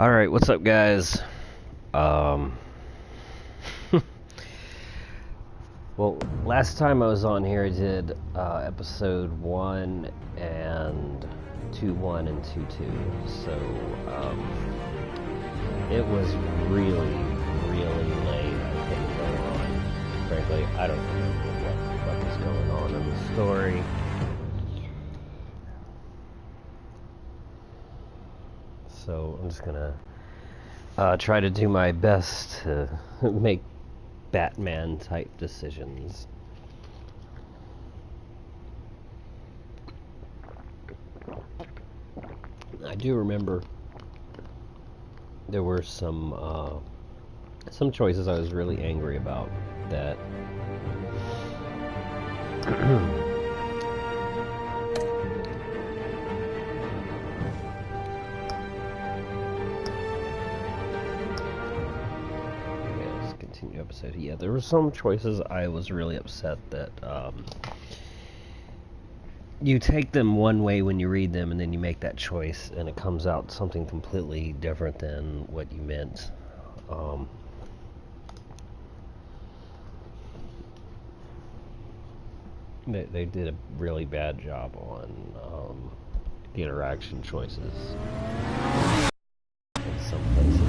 Alright, what's up, guys? Um, well, last time I was on here, I did episode 1 and 2.1 and 2.2. So, it was really, really late, I think, going on. Frankly, I don't remember what was going on in the story. So, I'm just gonna try to do my best to make Batman type decisions. I do remember there were some choices I was really angry about that episode. Yeah, there were some choices I was really upset that you take them one way when you read them, and then you make that choice, and it comes out something completely different than what you meant. They did a really bad job on the interaction choices in some places.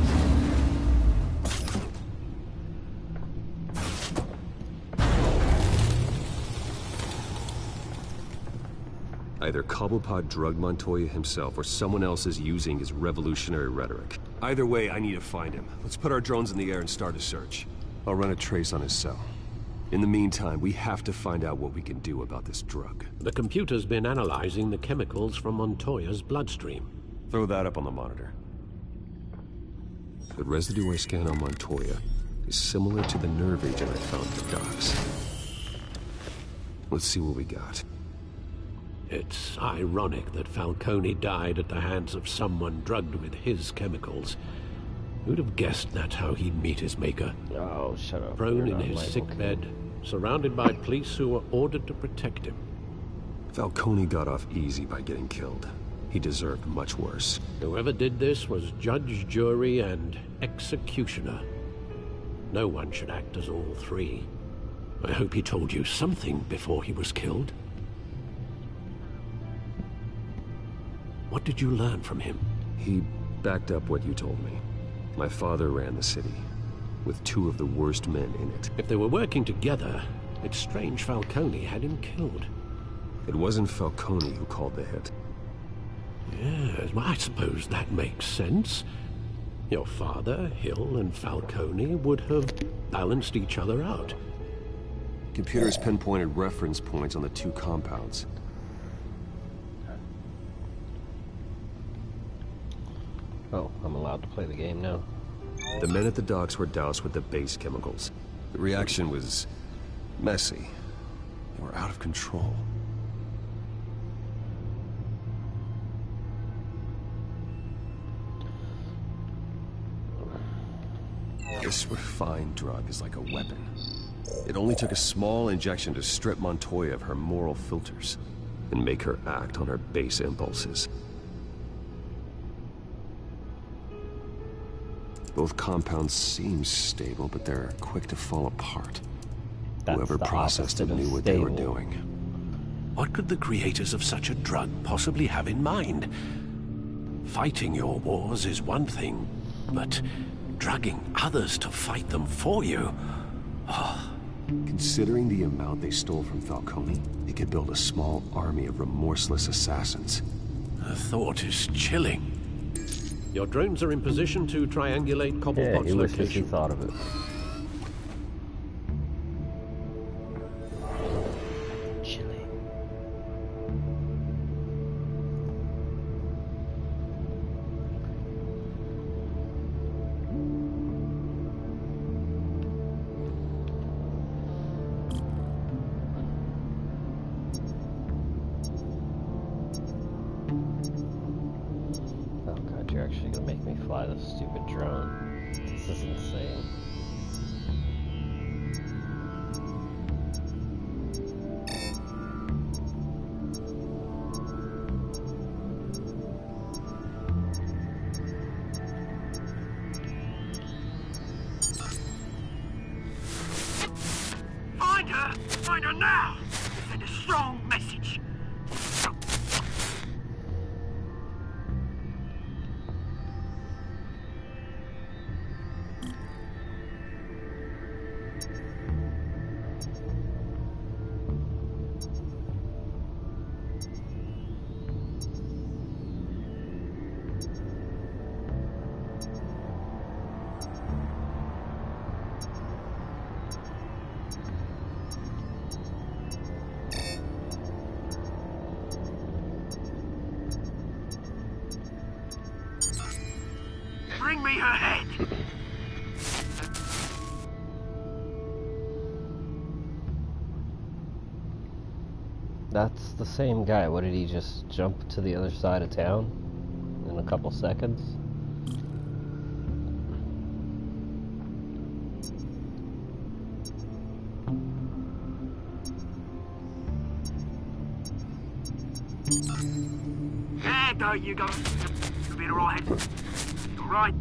Either Cobblepot drugged Montoya himself, or someone else is using his revolutionary rhetoric. Either way, I need to find him. Let's put our drones in the air and start a search. I'll run a trace on his cell. In the meantime, we have to find out what we can do about this drug. The computer's been analyzing the chemicals from Montoya's bloodstream. Throw that up on the monitor. The residue I scan on Montoya is similar to the nerve agent I found at the docks. Let's see what we got. It's ironic that Falcone died at the hands of someone drugged with his chemicals. Who'd have guessed that's how he'd meet his maker? Oh, shut up. Prone in his sickbed, surrounded by police who were ordered to protect him. Falcone got off easy by getting killed. He deserved much worse. Whoever did this was judge, jury, and executioner. No one should act as all three. I hope he told you something before he was killed. What did you learn from him? He backed up what you told me. My father ran the city, with 2 of the worst men in it. If they were working together, it's strange Falcone had him killed. It wasn't Falcone who called the hit. Yes, well, I suppose that makes sense. Your father, Hill, and Falcone would have balanced each other out. Computers pinpointed reference points on the 2 compounds. Oh, I'm allowed to play the game now. The men at the docks were doused with the base chemicals. The reaction was messy. They were out of control. This refined drug is like a weapon. It only took a small injection to strip Montoya of her moral filters and make her act on her base impulses. Both compounds seem stable, but they're quick to fall apart. Whoever processed it knew what they were doing. What could the creators of such a drug possibly have in mind? Fighting your wars is one thing, but drugging others to fight them for you? Oh. Considering the amount they stole from Falcone, they could build a small army of remorseless assassins. The thought is chilling. Your drones are in position to triangulate Cobblepot's he wishes location. he thought of it. Chilling. You're actually gonna make me fly this stupid drone. This is insane. here now to send a strong message. Bring me her head. That's the same guy. What, did he just jump to the other side of town in a couple seconds? There you go. You'll be alright. Alright.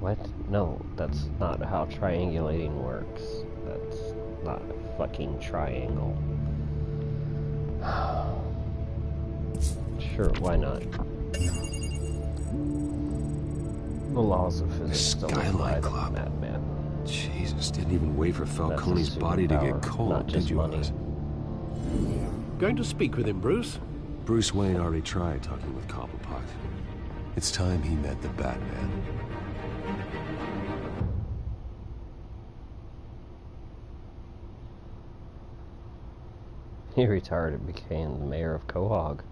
What? No, that's not how triangulating works. That's not a fucking triangle. Sure, why not? The laws of physics don't apply to madman. Jesus, didn't even wait for Falcone's body to get cold, not just did you? money. Going to speak with him, Bruce? Bruce Wayne already tried talking with Cobblepot. It's time he met the Batman. He retired and became the mayor of Quahog.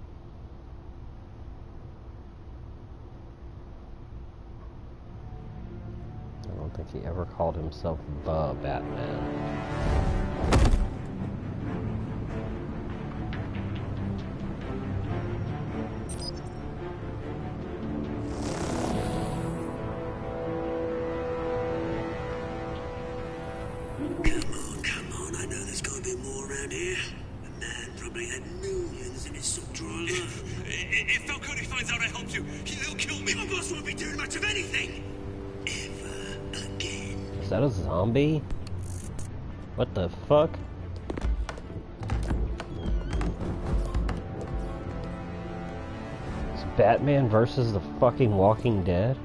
I don't think he ever called himself the Batman. Come on, I know there's gotta be more around here. The man probably had millions in his sock drawer alone. If Falcone finds out I helped you, he'll kill me. My boss won't be doing much of anything. Ever again. Is that a zombie? What the fuck? It's Batman versus the fucking Walking Dead?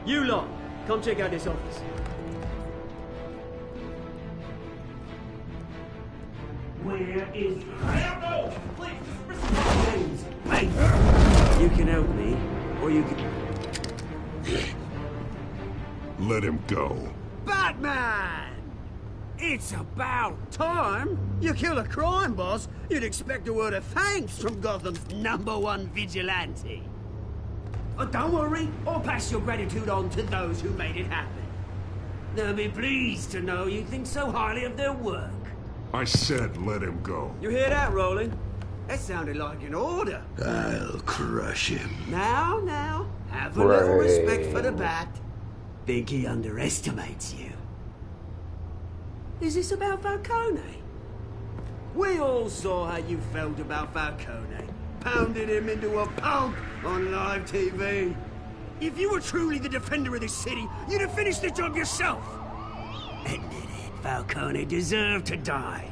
You lot, come check out this office. Where is... I don't know! Please, hey! You can help me, or you can... Let him go. Batman! It's about time. You kill a crime boss, you'd expect a word of thanks from Gotham's #1 vigilante. Oh, don't worry, I'll pass your gratitude on to those who made it happen. They'll be pleased to know you think so highly of their work. I said let him go. You hear that, Roland? That sounded like an order. I'll crush him. Now, have a little respect for the Bat. Think he underestimates you. Is this about Falcone? We all saw how you felt about Falcone. Pounded him into a pulp on live TV. If you were truly the defender of this city, you'd have finished the job yourself. Admit it, Falcone deserved to die.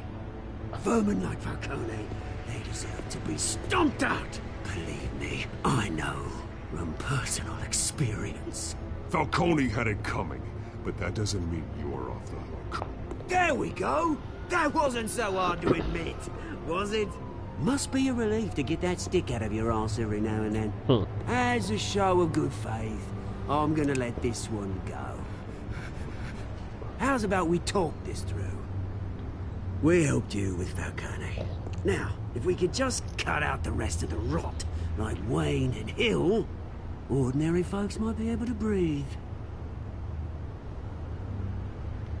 Vermin like Falcone, they deserve to be stomped out. Believe me, I know from personal experience. Falcone had it coming, but that doesn't mean you're off the hook. There we go. That wasn't so hard to admit, was it? Must be a relief to get that stick out of your arse every now and then. As a show of good faith, I'm gonna let this one go. How's about we talk this through? We helped you with Falcone. Now, if we could just cut out the rest of the rot, like Wayne and Hill, ordinary folks might be able to breathe.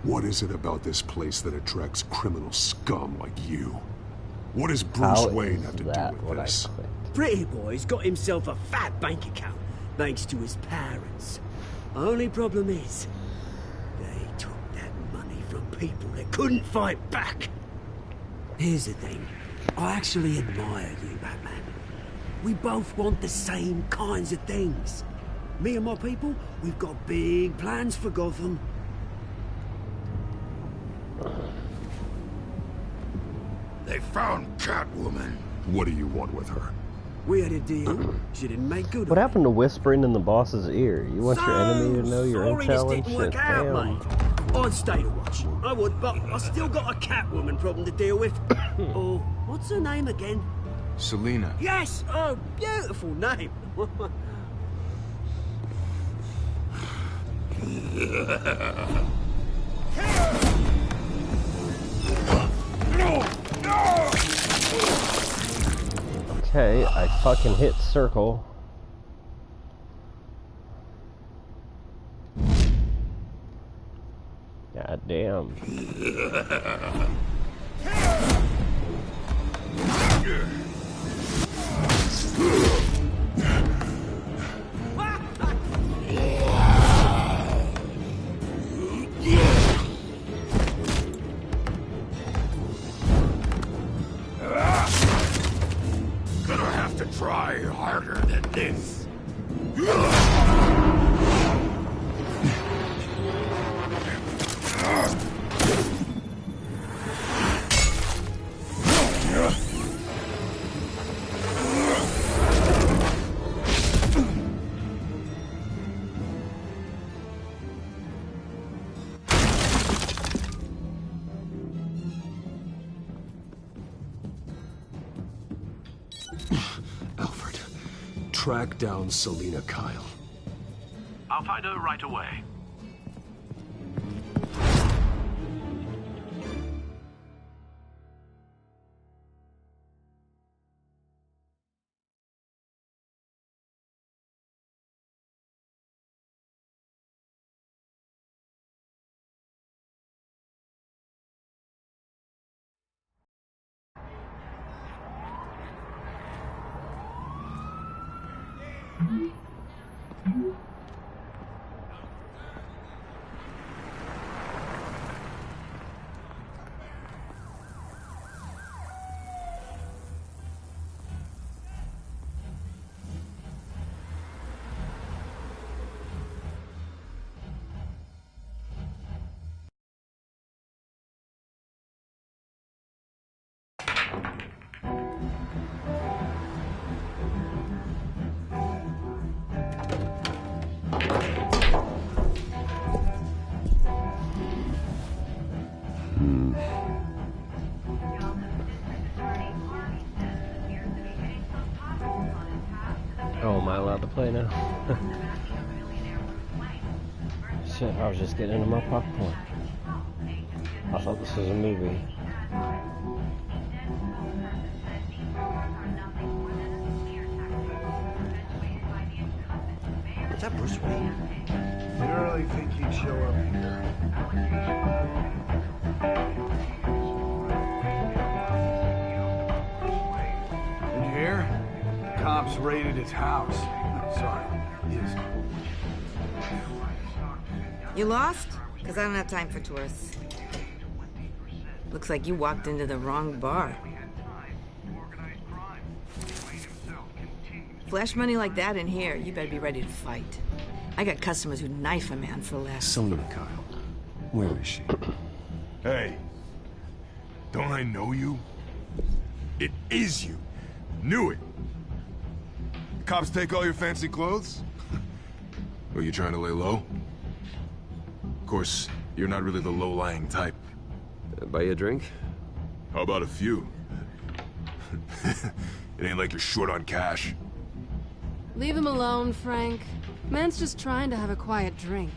What is it about this place that attracts criminal scum like you? What does Bruce Wayne have to do with this? Pretty Boy's got himself a fat bank account, thanks to his parents. Only problem is, they took that money from people that couldn't fight back. Here's the thing. I actually admire you, Batman. We both want the same kinds of things. Me and my people, we've got big plans for Gotham. They found Catwoman. What do you want with her? We had a deal. She didn't make good. What happened to whispering in the boss's ear? You want your enemy to know your sorry this intel and didn't shit? work out, Damn. mate. I'd stay to watch. I would, but I still got a Catwoman problem to deal with. Oh, what's her name again? Selina. Yes! Oh, beautiful name. Okay, I fucking hit circle. God damn. Gonna have to try harder than this. Alfred, track down Selina Kyle. I'll find her right away. Oh, am I allowed to play now? Shit, I was just getting into my popcorn. I thought this was a movie. Is that Bruce Wayne? You really think he'd show up here? Did you hear? Cops raided his house. Sorry, his. You lost? Because I don't have time for tourists. Looks like you walked into the wrong bar. Flash money like that in here, you better be ready to fight. I got customers who'd knife a man for less. Selina Kyle. Where is she? Hey, don't I know you? It is you. Knew it. Cops take all your fancy clothes? Were you trying to lay low? Of course, you're not really the low-lying type. Buy you a drink? How about a few? It ain't like you're short on cash. Leave him alone, Frank. Man's just trying to have a quiet drink.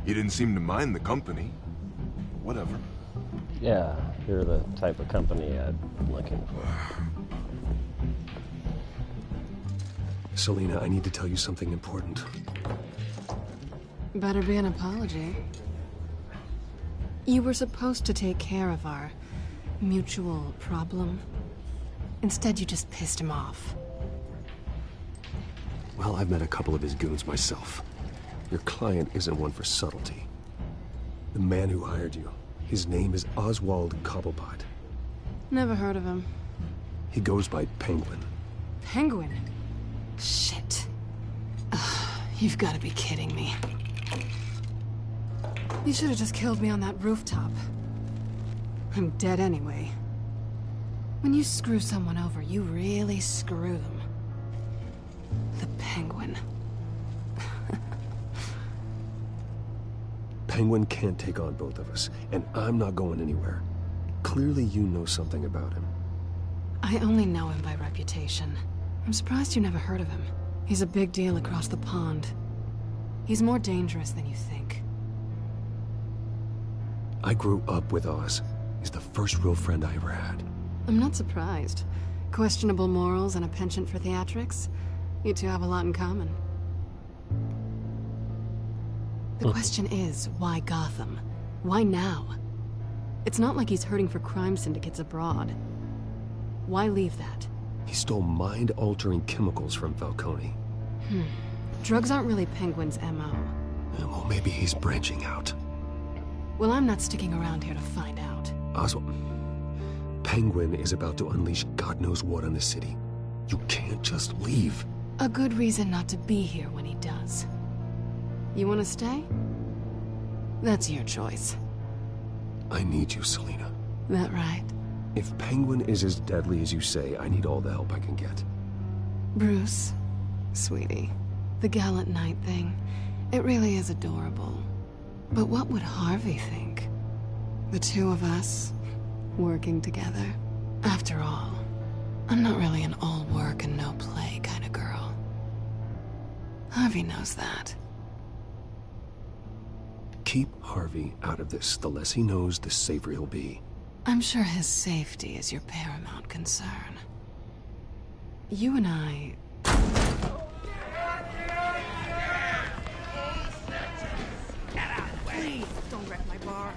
He didn't seem to mind the company. Whatever. Yeah, you're the type of company I'm looking for. Selina, I need to tell you something important. Better be an apology. You were supposed to take care of our mutual problem. Instead, you just pissed him off. Well, I've met a couple of his goons myself. Your client isn't one for subtlety. The man who hired you. His name is Oswald Cobblepot. Never heard of him. He goes by Penguin. Penguin? Shit. Ugh, you've got to be kidding me. You should have just killed me on that rooftop. I'm dead anyway. When you screw someone over, you really screw them. The Penguin. Penguin can't take on both of us, and I'm not going anywhere. Clearly you know something about him. I only know him by reputation. I'm surprised you never heard of him. He's a big deal across the pond. He's more dangerous than you think. I grew up with Oz. He's the first real friend I ever had. I'm not surprised. Questionable morals and a penchant for theatrics. You two have a lot in common. The question is, why Gotham? Why now? It's not like he's hurting for crime syndicates abroad. Why leave that? He stole mind-altering chemicals from Falcone. Drugs aren't really Penguin's MO. Well, maybe he's branching out. Well, I'm not sticking around here to find out. Oswald, Penguin is about to unleash God knows what on the city. You can't just leave. A good reason not to be here when he does. You want to stay? That's your choice. I need you, Selina. That right? If Penguin is as deadly as you say, I need all the help I can get. Bruce, sweetie, the gallant knight thing, it really is adorable. But what would Harvey think? The two of us, working together? After all, I'm not really an all work and no play kind of girl. Harvey knows that. Keep Harvey out of this. The less he knows, the safer he'll be. I'm sure his safety is your paramount concern. You and I... Please, don't wreck my bar.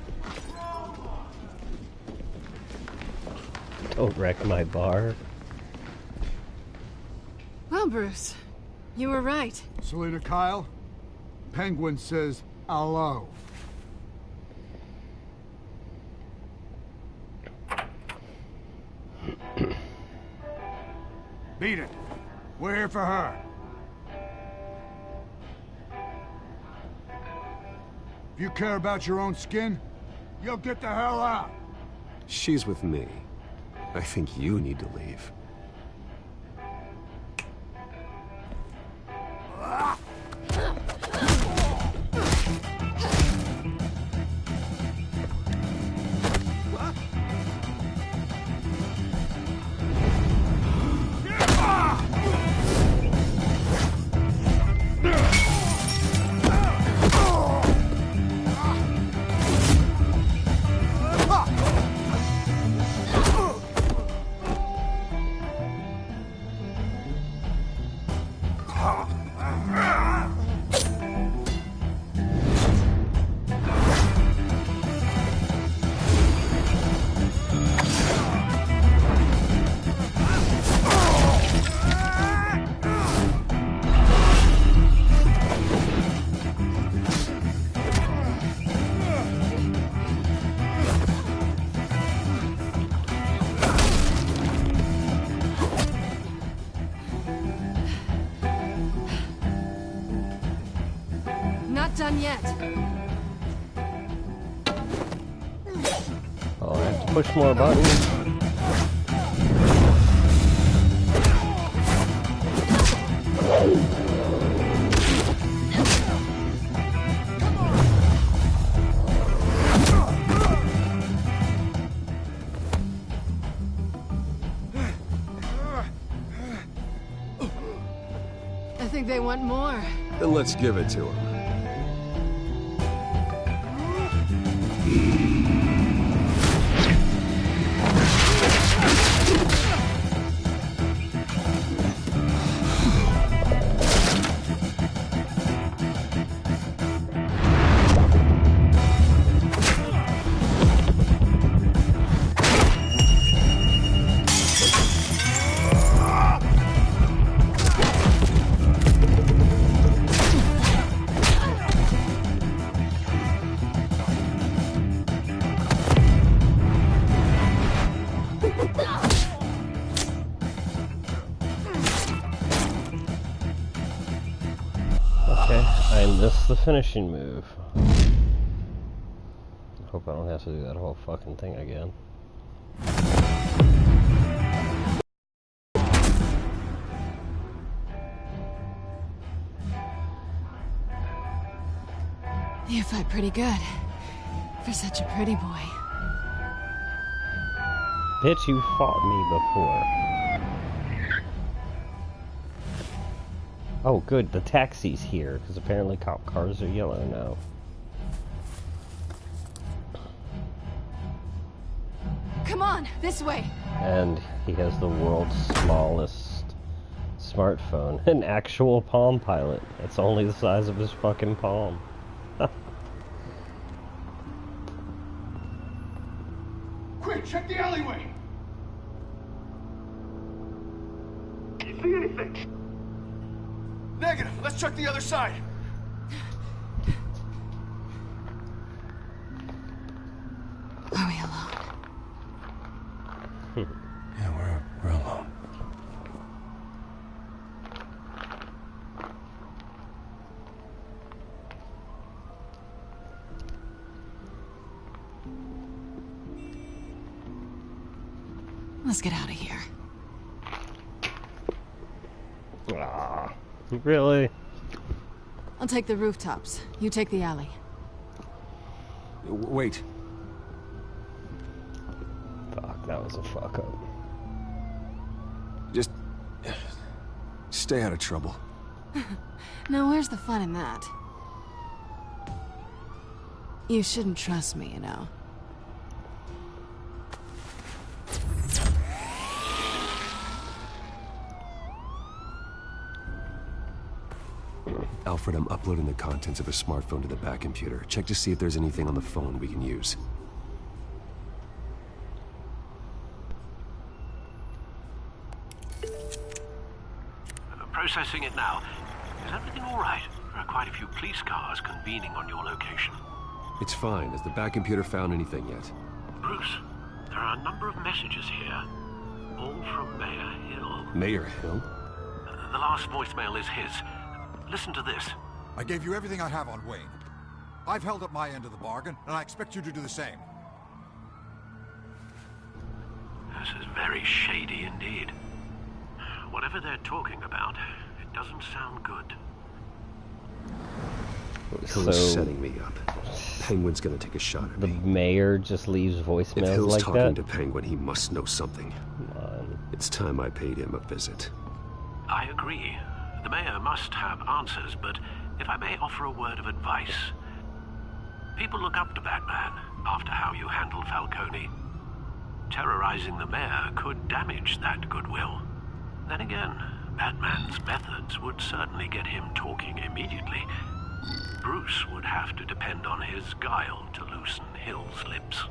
Don't wreck my bar. Well, Bruce, you were right. Selina Kyle, Penguin says hello. Beat it. We're here for her. If you care about your own skin, you'll get the hell out. She's with me. I think you need to leave. Not done yet. Oh, I have to push more buttons. I think they want more. Then let's give it to him. Okay, I missed the finishing move. Hope I don't have to do that whole fucking thing again. You fight pretty good. For such a pretty boy. Bitch, you fought me before. Oh, good, the taxi's here, because apparently cop cars are yellow now. Come on, this way. And he has the world's smallest smartphone. An actual Palm Pilot. That's only the size of his fucking palm. Quick, check the alleyway! Can you see anything? Negative. Let's check the other side. Are we alone? Yeah, we're alone. Let's get out of here. Ah, really? I'll take the rooftops. You take the alley. Wait. Fuck, that was a fuck up. Just stay out of trouble. Now, where's the fun in that? You shouldn't trust me, you know. Alfred, I'm uploading the contents of a smartphone to the back computer. Check to see if there's anything on the phone we can use. Processing it now. Is everything all right? There are quite a few police cars convening on your location. It's fine. Has the back computer found anything yet? Bruce, there are a number of messages here. All from Mayor Hill. Mayor Hill? The last voicemail is his. Listen to this. I gave you everything I have on Wayne. I've held up my end of the bargain, and I expect you to do the same. This is very shady indeed. Whatever they're talking about, it doesn't sound good. Hill's setting me up. Penguin's gonna take a shot at the me. The mayor just leaves voicemails if Hill's like talking that? to Penguin, he must know something. Come on. It's time I paid him a visit. I agree. The mayor must have answers, but if I may offer a word of advice. People look up to Batman after how you handled Falcone. Terrorizing the mayor could damage that goodwill. Then again, Batman's methods would certainly get him talking immediately. Bruce would have to depend on his guile to loosen Hill's lips.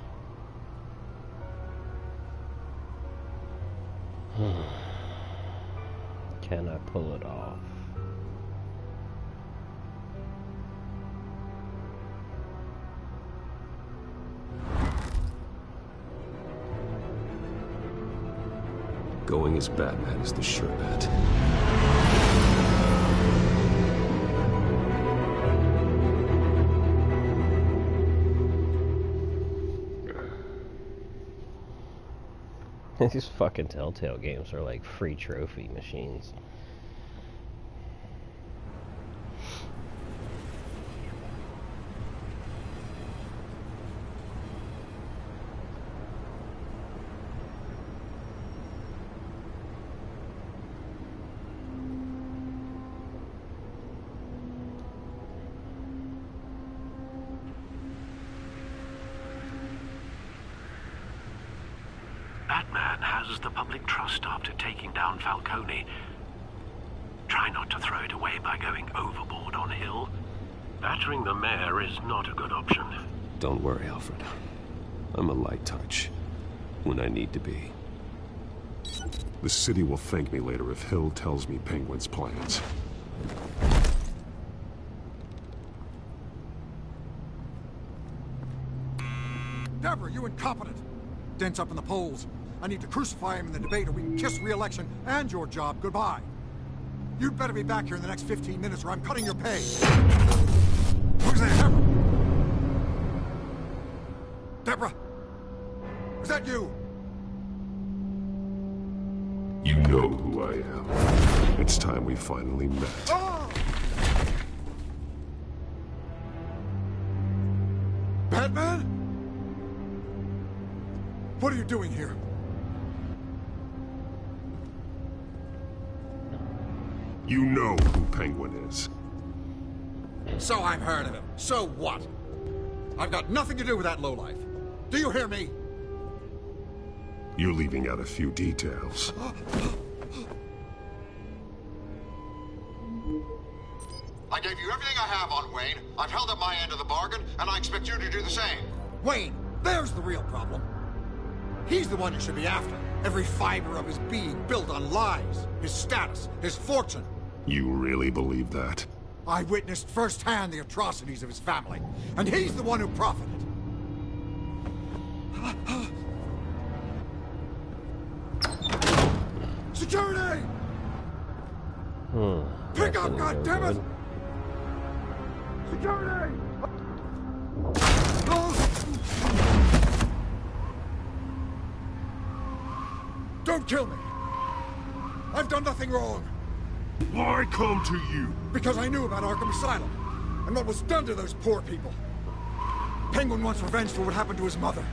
Can I pull it off? Going as Batman is the sure bet. These fucking Telltale games are like free trophy machines. Batman has the public trust after taking down Falcone. Try not to throw it away by going overboard on Hill. Battering the mayor is not a good option. Don't worry, Alfred. I'm a light touch when I need to be. The city will thank me later if Hill tells me Penguin's plans. Deborah, you incompetent! Dent's up in the polls. I need to crucify him in the debate or we can kiss re-election and your job goodbye. You'd better be back here in the next 15 minutes or I'm cutting your pay. Who's there? Deborah? Was that you? You know who I am. It's time we finally met. Oh! Batman? What are you doing here? You know who Penguin is. So I've heard of him. So what? I've got nothing to do with that lowlife. Do you hear me? You're leaving out a few details. I gave you everything I have on Wayne. I've held up my end of the bargain, and I expect you to do the same. Wayne, there's the real problem. He's the one you should be after. Every fiber of his being built on lies. His status, his fortune. You really believe that? I witnessed firsthand the atrocities of his family, and he's the one who profited. Security! Pick up, goddammit! Security! Don't kill me! I've done nothing wrong! Why come to you? Because I knew about Arkham Asylum, and what was done to those poor people. Penguin wants revenge for what happened to his mother.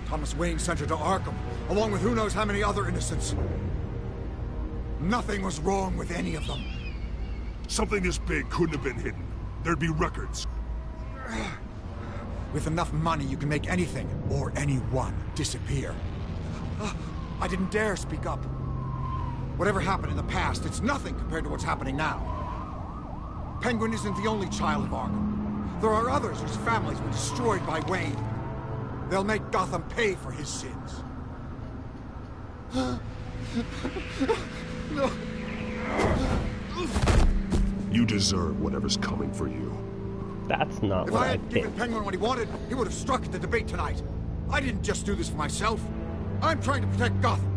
Thomas Wayne sent her to Arkham, along with who knows how many other innocents. Nothing was wrong with any of them. Something this big couldn't have been hidden. There'd be records. With enough money, you can make anything, or anyone, disappear. I didn't dare speak up. Whatever happened in the past, it's nothing compared to what's happening now. Penguin isn't the only child of Arkham. There are others whose families were destroyed by Wayne. They'll make Gotham pay for his sins. No. You deserve whatever's coming for you. That's not If what I I had given think. Penguin what he wanted, he would have struck at the debate tonight. I didn't just do this for myself. I'm trying to protect Gotham.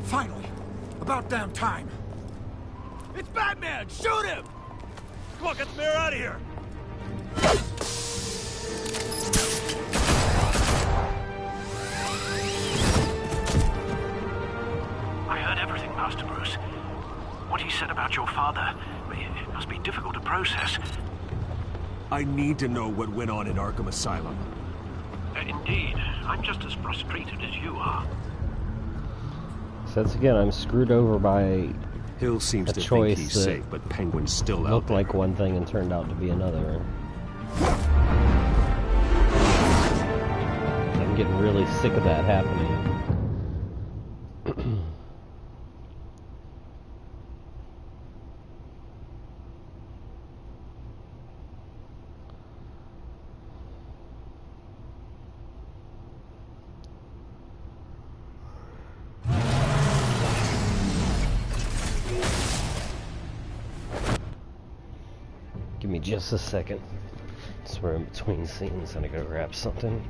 Finally. About damn time. It's Batman! Shoot him! Come on, get the mayor out of here! I heard everything, Master Bruce. What he said about your father, it must be difficult to process. I need to know what went on in Arkham Asylum. Indeed, I'm just as frustrated as you are. So once again, I'm screwed over by Hill seems a to think choice he's that safe, but Penguin's still out looked there. like one thing and turned out to be another. I'm getting really sick of that happening. Give me just a second. So we're in between scenes and I gotta grab something.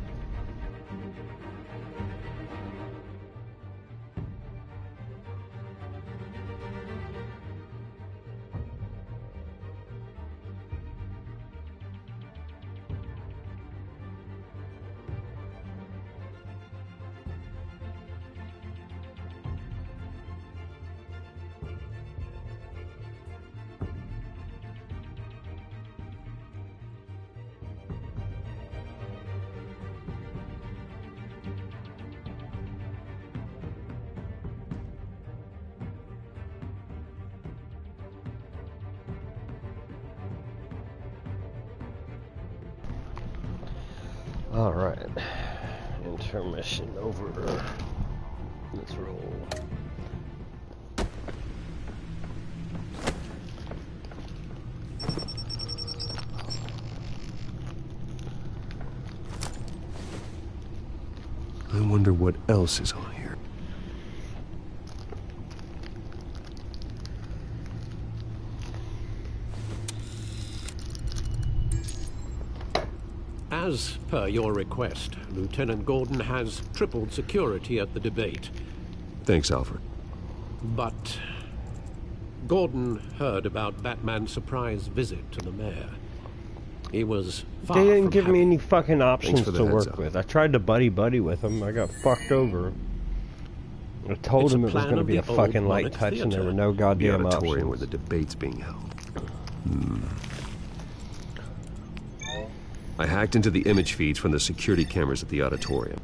Alright. Intermission over. Let's roll. I wonder what else is on here. As per your request, Lieutenant Gordon has tripled security at the debate. Thanks, Alfred. But Gordon heard about Batman's surprise visit to the mayor. He was far They didn't from give me happy. any fucking options for the to heads work up. with. I tried to buddy with him. I got fucked over. I told It's a him it was plan going to of be the a fucking old light Monarch touch, and there Theatre. were no The goddamn auditorium where options. the debate's being held. I hacked into the image feeds from the security cameras at the auditorium.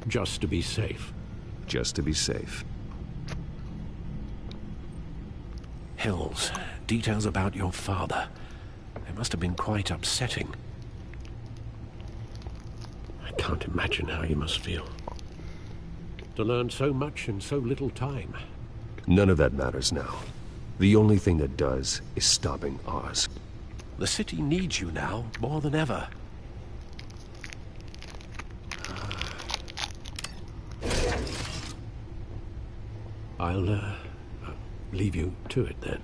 Just to be safe. Just to be safe. Hills, details about your father. They must have been quite upsetting. I can't imagine how you must feel. To learn so much in so little time. None of that matters now. The only thing that does is stopping Oz. The city needs you now more than ever. I'll leave you to it then.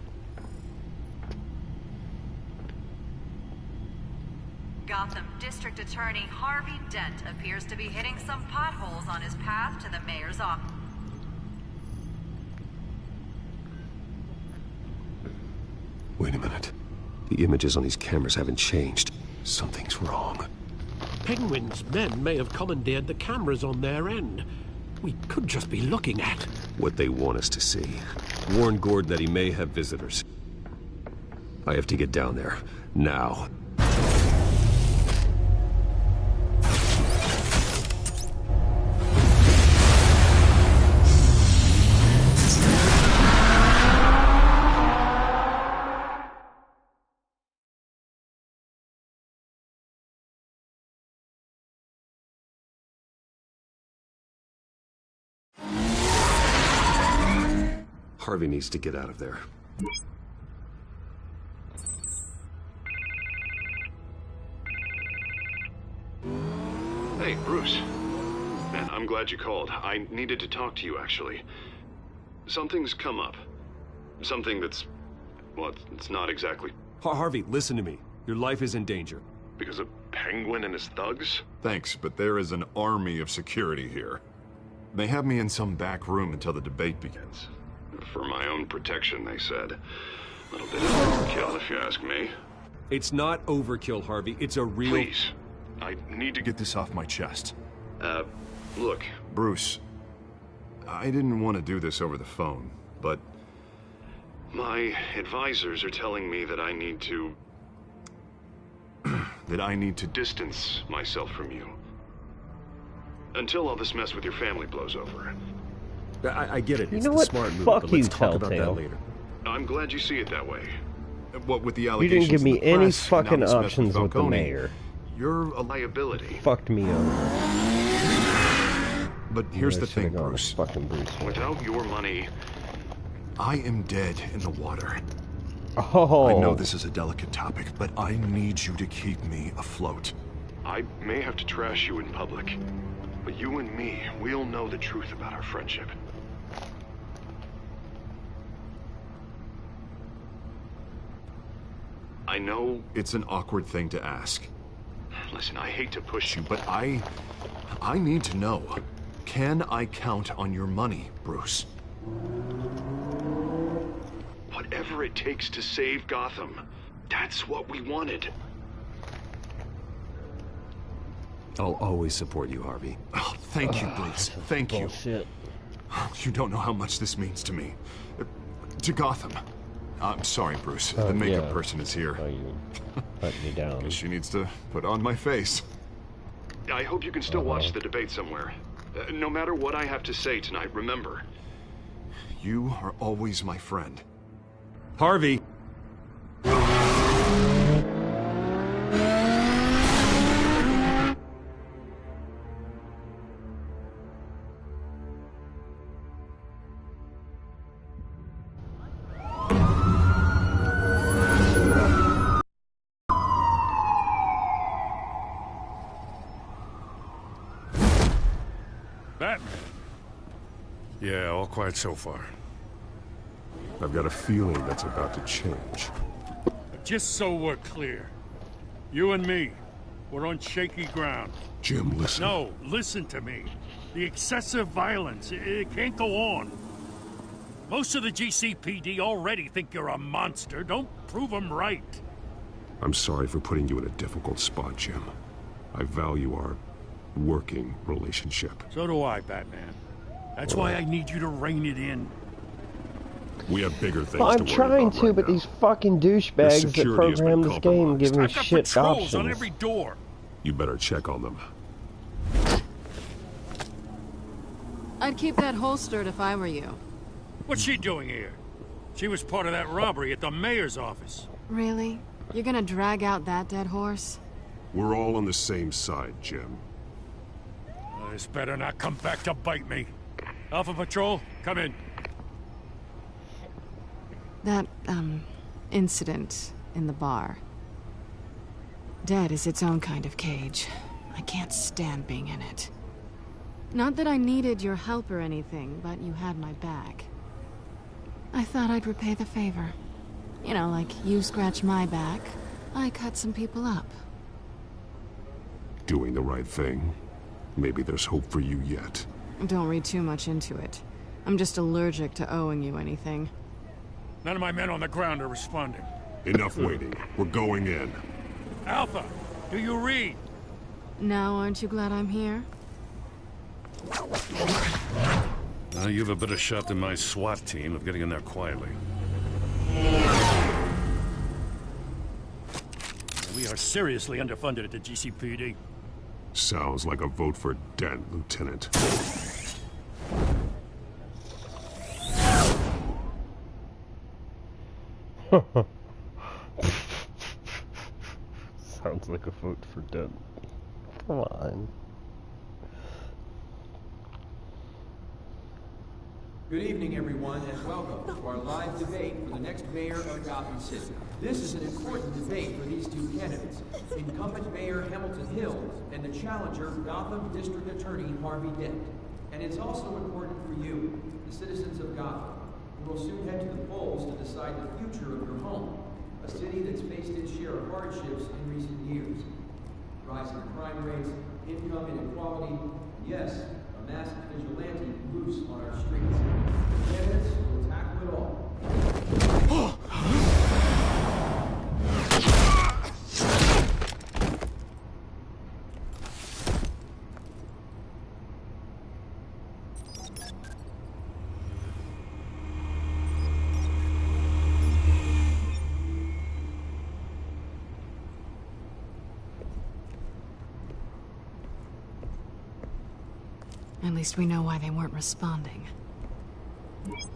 Gotham District Attorney Harvey Dent appears to be hitting some potholes on his path to the mayor's office. Wait a minute. The images on these cameras haven't changed. Something's wrong. Penguin's men may have commandeered the cameras on their end. We could just be looking at What they want us to see. Warn Gordon that he may have visitors. I have to get down there. Now. Harvey needs to get out of there. Hey, Bruce. Man, I'm glad you called. I needed to talk to you, actually. Something's come up. Something that's... well, it's not exactly... Harvey, listen to me. Your life is in danger. Because of Penguin and his thugs? Thanks, but there is an army of security here. They have me in some back room until the debate begins. For my own protection, they said. A little bit of overkill, if you ask me. It's not overkill, Harvey. It's a real... Please. I need to Get this off my chest. Look. Bruce, I didn't want to do this over the phone, but... My advisors are telling me that I need to... that I need to... distance myself from you. Until all this mess with your family blows over. I get it. You It's know the what? smart move, Fuck but let's you, talk about that Telltale. later. I'm glad you see it that way. What with the You allegations didn't give me in the any press, now fucking this mess options with the Falcone, mayor. You're a Liability. Fucked me over. But here's I the should've thing, gone with Bruce. Fucking Bruce. Without your money, I am dead in the water. Oh. I know this is a delicate topic, but I need you to keep me afloat. I may have to trash you in public. But you and me, we'll know the truth about our friendship. I know... It's an awkward thing to ask. Listen, I hate to push you, But I need to know. Can I count on your money, Bruce? whatever it takes to save Gotham. That's what we wanted. I'll always support you, Harvey. Oh, thank you, Bruce. Thank you. Bullshit. You don't know how much this means to me. To Gotham. I'm sorry, Bruce. Oh, the makeup yeah. person is here. Oh, you let me down. Guess she needs to put on my face. I hope you can still watch the debate somewhere. No matter what I have to say tonight, remember. You are always my friend. Harvey! Batman. Yeah, all quiet so far. I've got a feeling that's about to change. Just so we're clear, you and me, we're on shaky ground. Jim, listen. No, listen to me. The excessive violence, it can't go on. Most of the GCPD already think you're a monster. Don't prove them right. I'm sorry for putting you in a difficult spot, Jim. I value our working relationship. So do I, Batman. That's why I need you to rein it in. We have bigger things I'm to worry trying about to, right but now. these fucking douchebags that security has been program this game give me I've got shit patrols options. on every door. You better check on them. I'd keep that holstered if I were you. What's she doing here? She was part of that robbery at the mayor's office. Really? You're gonna drag out that dead horse? We're all on the same side, Jim. This better not come back to bite me. Alpha Patrol, come in. That, incident in the bar. Dead is its own kind of cage. I can't stand being in it. Not that I needed your help or anything, but you had my back. I thought I'd repay the favor. You know, like you scratch my back, I cut some people up. Doing the right thing. Maybe there's hope for you yet. Don't read too much into it. I'm just allergic to owing you anything. None of my men on the ground are responding. Enough waiting. We're going in. Alpha, do you read? Now aren't you glad I'm here? You have a better shot than my SWAT team of getting in there quietly. We are seriously underfunded at the GCPD. Sounds like a vote for Dent, Lieutenant. Sounds like a vote for Dent. Come on. Good evening, everyone, and welcome to our live debate for the next mayor of Gotham City. This is an important debate for these two candidates, incumbent Mayor Hamilton Hill and the challenger, Gotham District Attorney Harvey Dent. And it's also important for you, the citizens of Gotham, who will soon head to the polls to decide the future of your home, a city that's faced its share of hardships in recent years. Rising crime rates, income inequality, yes, a masked vigilante loose on our streets. The candidates will tackle it all. At least we know why they weren't responding.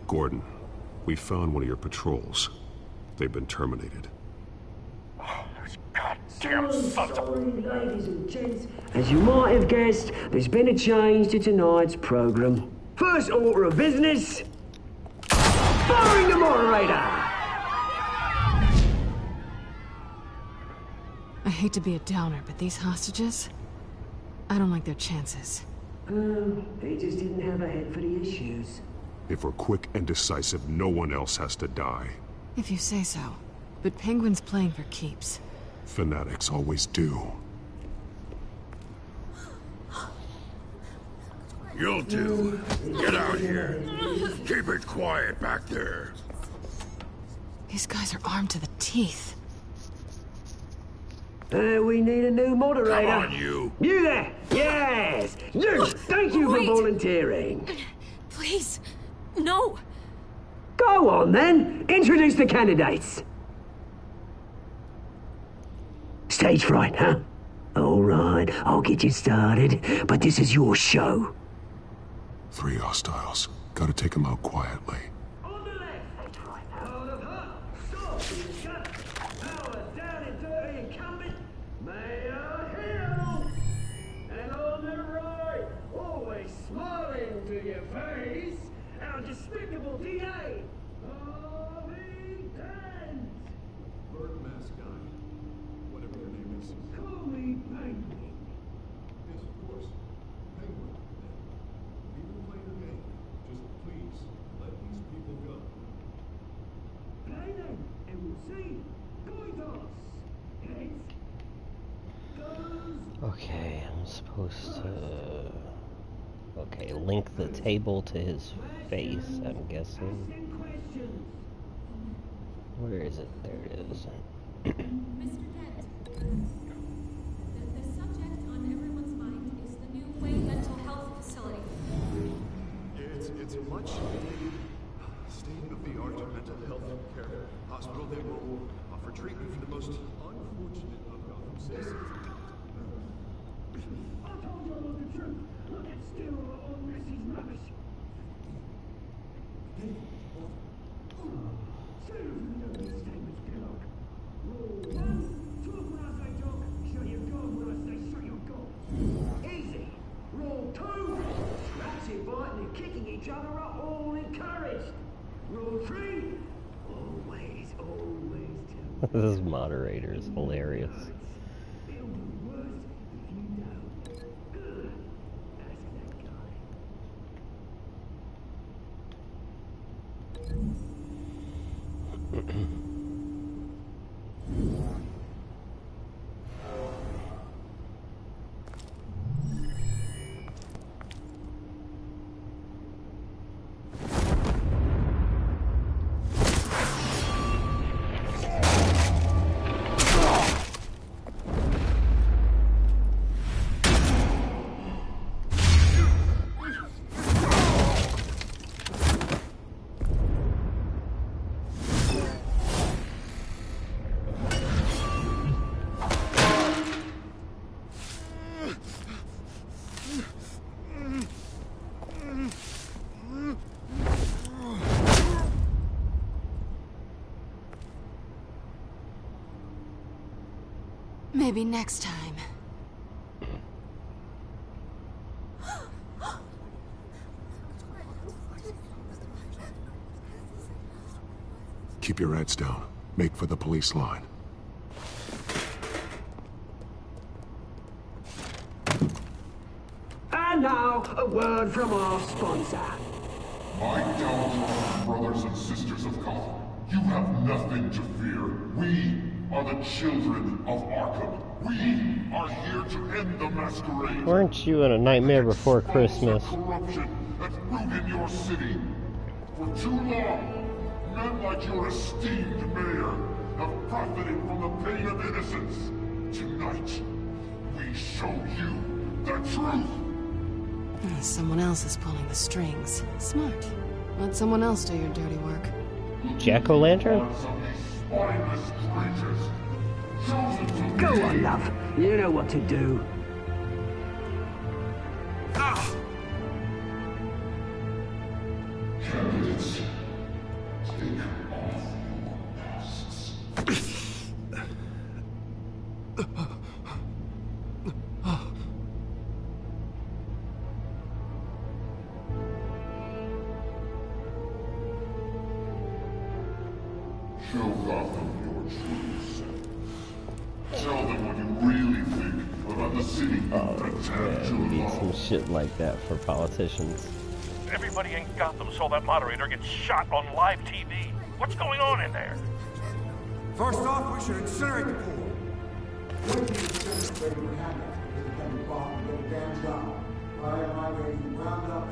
Gordon, we found one of your patrols. They've been terminated. Goddamn sons of... Ladies and gents, as you might have guessed, there's been a change to tonight's program. First order of business, firing the moderator! I hate to be a downer, but these hostages, I don't like their chances. They just didn't have a head for the issues. If we're quick and decisive, no one else has to die. If you say so. But Penguin's playing for keeps. Fanatics always do. You'll do. Get out here. Keep it quiet back there. These guys are armed to the teeth. We need a new moderator. Come on, you. You there! Yes! You! Thank you for volunteering. Please, no. Go on, then. Introduce the candidates. Stage fright, huh? All right, I'll get you started, but this is your show. 3 hostiles. Gotta take them out quietly. On the left, out of her, soft in the gut, power down and dirty incumbent, Mayor Hill. And on the right, always smiling to your face, our despicable DA, Harvey Dent. Bird mask guy. Whatever their name is. Call me Penguin. Yes, of course. Penguin. We've been playing the game. Just please, let these people go. Play them, and we'll see. Coitos. Heads. Goes. Okay, I'm supposed to... Okay, link the table to his face, I'm guessing. Where is it? There it is. Mr. Dent, the subject on everyone's mind is the new Wayne Mental Health Facility. It's a much needed state-of-the-art mental health care hospital that will offer treatment for the most unfortunate of Gotham citizens. I told you all the truth. Look at still all Messie's rubbish. Say if you don't stay with Dog. Rule 1, talk when I say talk, shut your gob when I say shut your gob. Easy. Rule 2, scratching, biting and kicking each other are all encouraged. Rule 3, always tell. This moderator is hilarious. It'll be worse if you don't. Good. Ask that guy. Maybe next time. Keep your heads down. Make for the police line. And now, a word from our sponsor. My downtrodden brothers and sisters of Gotham, you have nothing to fear. We are the children of Arkham. We are here to end the masquerade. Weren't you in A Nightmare Before Christmas? Corruption that's ruined your city. For too long, men like your esteemed mayor have profited from the pain of innocence. Tonight, we show you the truth. Someone else is pulling the strings. Smart. Let someone else do your dirty work. Jack-o'-lantern? Go on, love. You know what to do. Candidates, take off your masks. Show Gotham your true self. Tell them what you really think about the city you pretend to We need love. some shit like that for politicians. Everybody in Gotham saw that moderator get shot on live TV. What's going on in there? First off, we should incinerate the pool.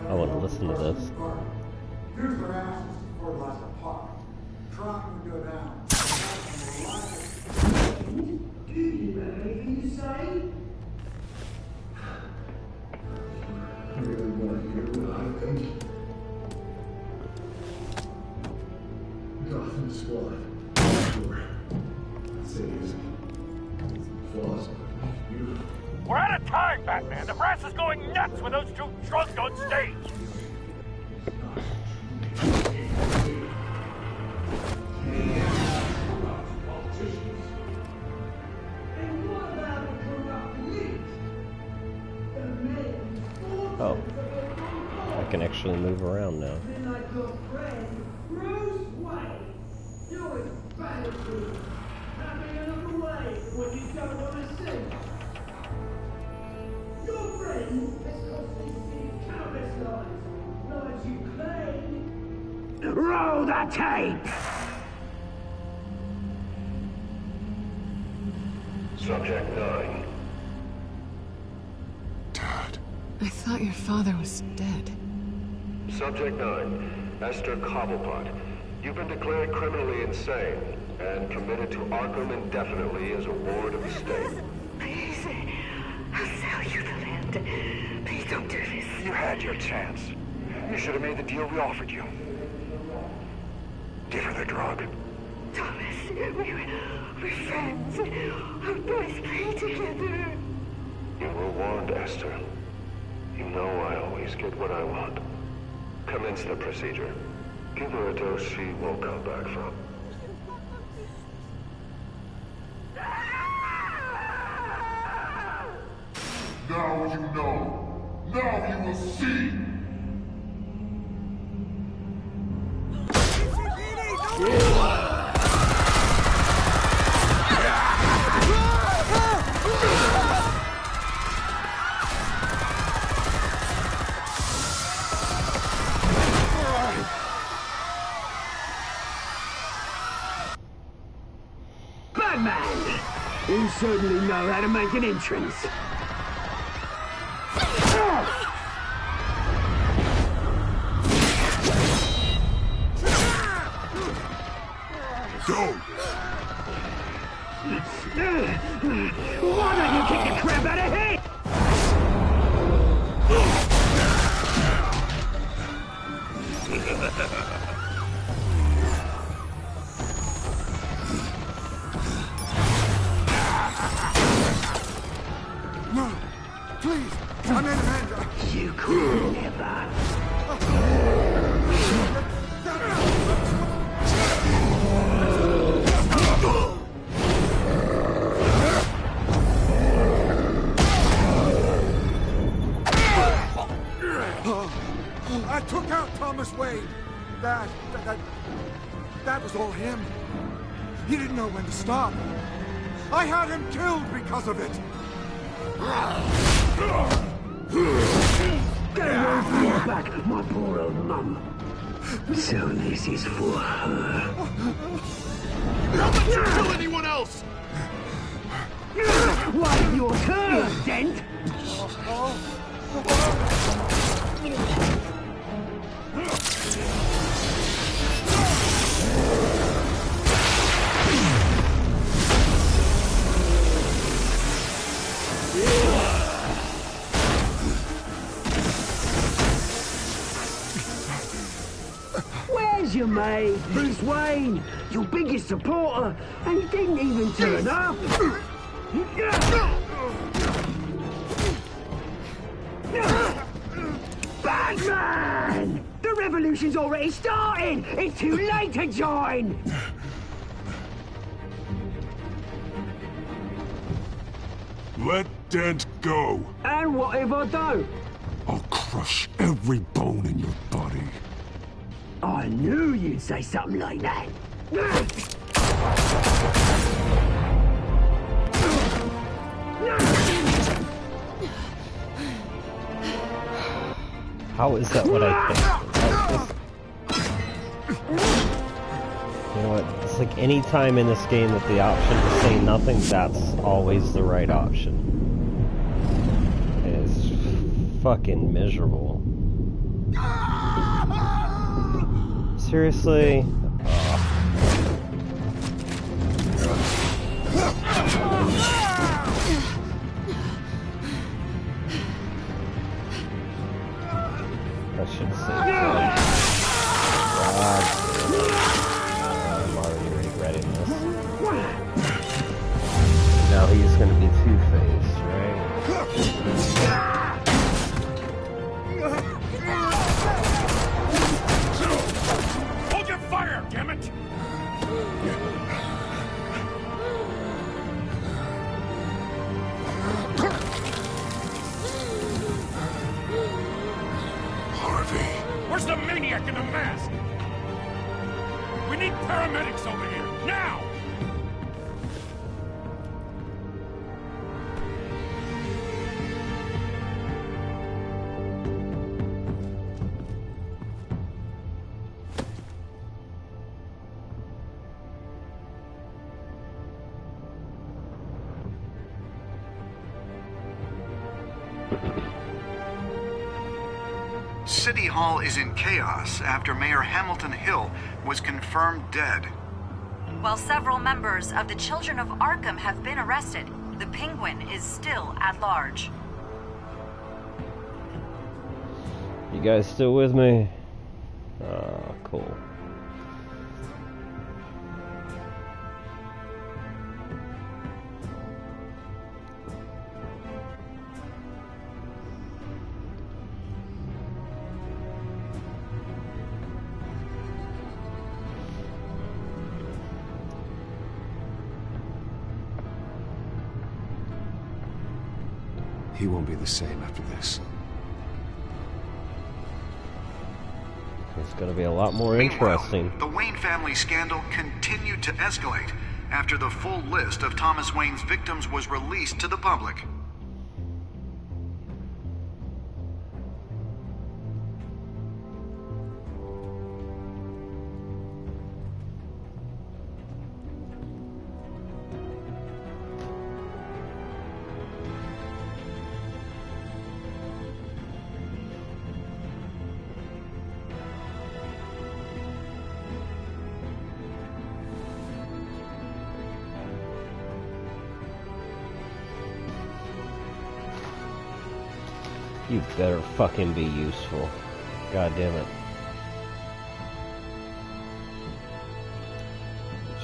I want to listen to this. Here's their asses before the last apart. Trying to go down. Do you have anything to say? I really want to hear what I think. Gotham Squad. Sure. Say his flaws are beautiful. We're out of time, Batman. The brass is going nuts with those two drunks on stage. Oh. I can actually move around now. Like your friend, Bruce Wayne. Doing fantasy. Having another way when you don't want to see. Your friend has cost this city countless lives. Lives you claim. Roll the tape! Subject 9. Dad, I thought your father was dead. Subject 9, Esther Cobblepot. You've been declared criminally insane and committed to Arkham indefinitely as a ward of the state. Please, I'll sell you the land. Please don't do this. You had your chance. You should have made the deal we offered you. Give her the drug. Thomas, we're friends. Our boys play together. You were warned, Esther. You know I always get what I want. Commence the procedure. Give her a dose she won't come back from. Now you know. Now you will see. Batman! You certainly know how to make an entrance. Go! Why don't you kick the crap out of him? No! Please! I'm in Amanda! You could never. I took out Thomas Wayne. That was all him. He didn't know when to stop. I had him killed because of it. Get away from your back, my poor old mum. So this is for her. Don't let you kill anyone else! Why, your turn, Dent! Where's your mate, Bruce Wayne? Your biggest supporter, and he didn't even turn up. Batman! The revolution's already started! It's too late to join! Let Dent go. And what if I don't? I'll crush every bone in your body. I knew you'd say something like that. How is that what I think? You know what? It's like any time in this game that the option to say nothing, that's always the right option. It's fucking miserable. Seriously? I should say I'm already regretting this. Now he's gonna be Two-Faced, right? Hold your fire, damn it! Where's the maniac in the mask? We need paramedics over here, now! City Hall is in chaos after Mayor Hamilton Hill was confirmed dead. While several members of the Children of Arkham have been arrested, the Penguin is still at large. You guys still with me? Cool. He won't be the same after this. It's going to be a lot more interesting. The Wayne family scandal continued to escalate after the full list of Thomas Wayne's victims was released to the public. You better fucking be useful. God damn it.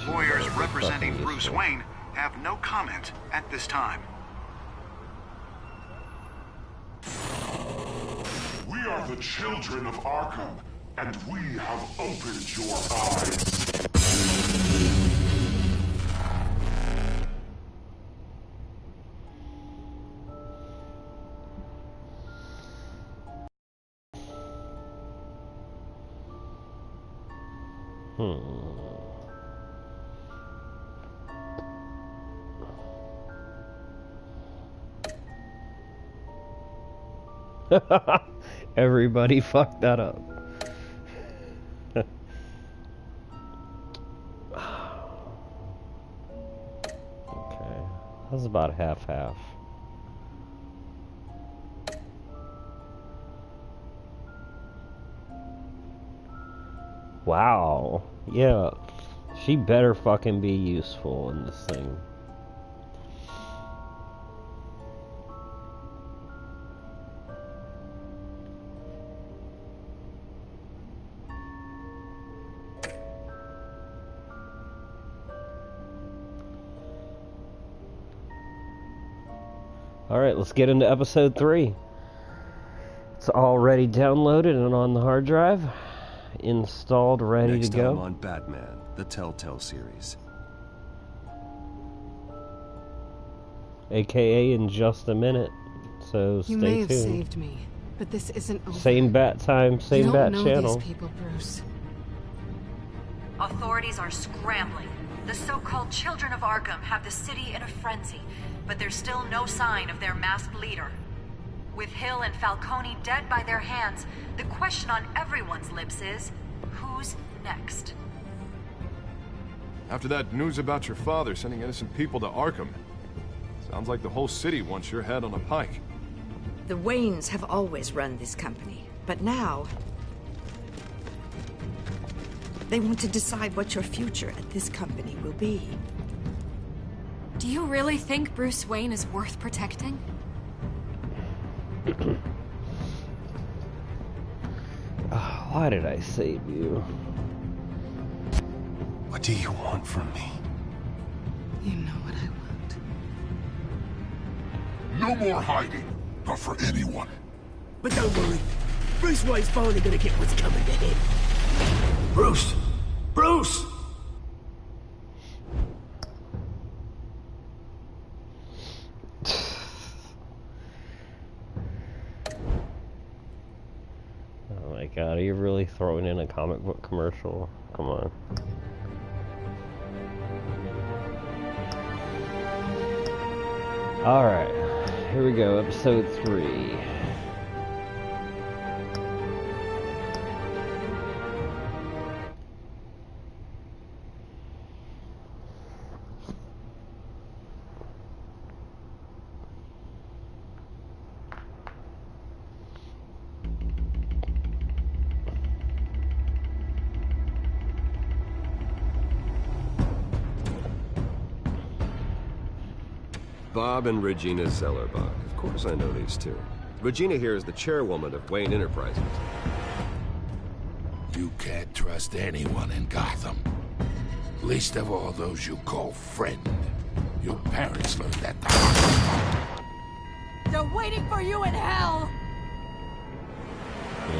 Lawyers representing Bruce Wayne have no comment at this time. We are the children of Arkham, and we have opened your eyes. Everybody fucked that up. Okay, that's about half-half. Wow. Yeah. She better fucking be useful in this thing. Alright, let's get into episode 3. It's already downloaded and on the hard drive. Installed, ready Next to go. time on Batman, the Telltale series. AKA in just a minute. So stay You may have tuned. saved me, but this isn't over. Same bat time, same bat You don't know channel. these people, Bruce. Authorities are scrambling. The so-called Children of Arkham have the city in a frenzy, but there's still no sign of their masked leader. With Hill and Falcone dead by their hands, the question on everyone's lips is, who's next? After that news about your father sending innocent people to Arkham, sounds like the whole city wants your head on a pike. The Waynes have always run this company, but now they want to decide what your future at this company will be. Do you really think Bruce Wayne is worth protecting? Why did I save you? What do you want from me? You know what I want. No more hiding, not for anyone. But don't worry, Bruce Wayne's finally gonna get what's coming to him. Bruce! Bruce! Oh my god, are you really throwing in a comic book commercial? Come on. Alright, here we go, episode 3. Bob and Regina Zellerbach. Of course I know these two. Regina here is the chairwoman of Wayne Enterprises. You can't trust anyone in Gotham. Least of all those you call friend. Your parents learned that the hard way. They're waiting for you in hell!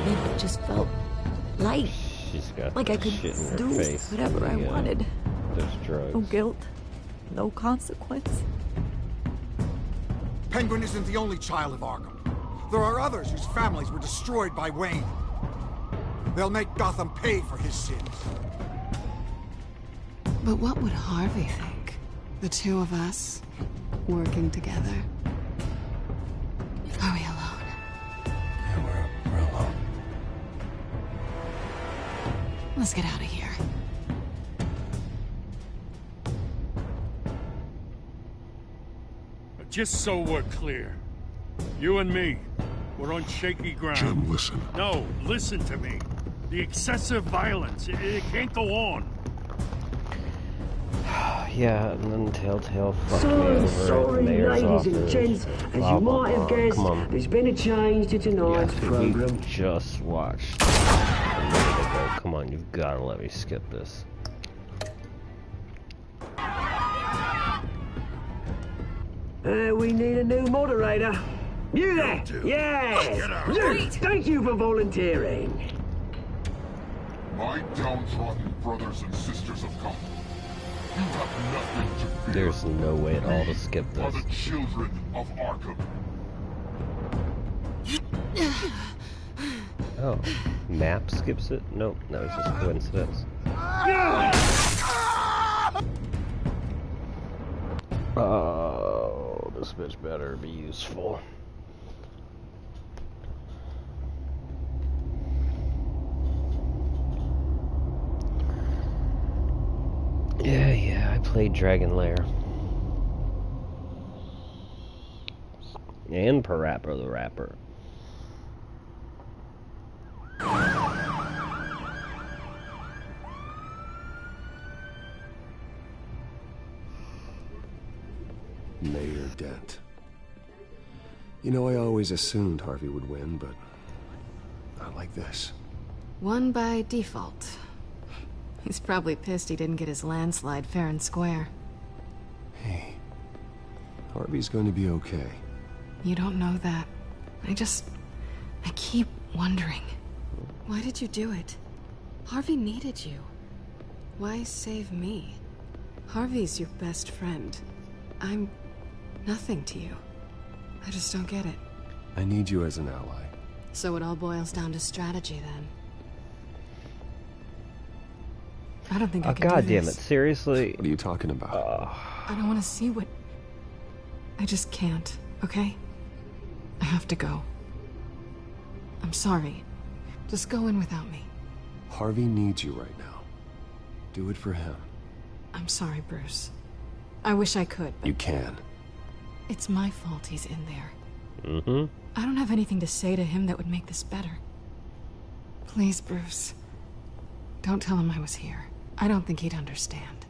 It just felt light. She's got like I could shit in her do face. whatever I wanted. Those drugs. No guilt, no consequence. Penguin isn't the only child of Arkham. There are others whose families were destroyed by Wayne. They'll make Gotham pay for his sins. But what would Harvey think? The two of us, working together. Are we alone? Yeah, we're alone. Let's get out of here. Just so we're clear, you and me, we're on shaky ground. Jim, listen. No, listen to me. The excessive violence, it can't go on. Yeah, and then Telltale fucked me So over sorry, at the mayor's ladies and office. gents. As you might have guessed, Come on. there's been a change to tonight's We program. just watched a minute ago. Come on, you've got to let me skip this. We need a new moderator. You there? Yes! Luke, thank you for volunteering. My downtrodden brothers and sisters of Gotham, you have nothing to fear. There's no way at all to skip Are this. the children of Arkham. Oh, map skips it? Nope, that was just a coincidence. Oh, this bitch better be useful. Yeah, I played Dragon Lair. And Parappa the Rapper. Mayor Dent. You know, I always assumed Harvey would win, but not like this. Won by default. He's probably pissed he didn't get his landslide fair and square. Hey, Harvey's going to be okay. You don't know that. I keep wondering. Why did you do it? Harvey needed you. Why save me? Harvey's your best friend. I'm nothing to you. I just don't get it. I need you as an ally. So it all boils down to strategy, then. I don't think I can do this. God damn it, seriously? What are you talking about? I don't want to see what... I just can't, okay? I have to go. I'm sorry. Just go in without me. Harvey needs you right now. Do it for him. I'm sorry, Bruce. I wish I could, but You can. it's my fault he's in there. Mm-hmm. I don't have anything to say to him that would make this better. Please, Bruce. Don't tell him I was here. I don't think he'd understand.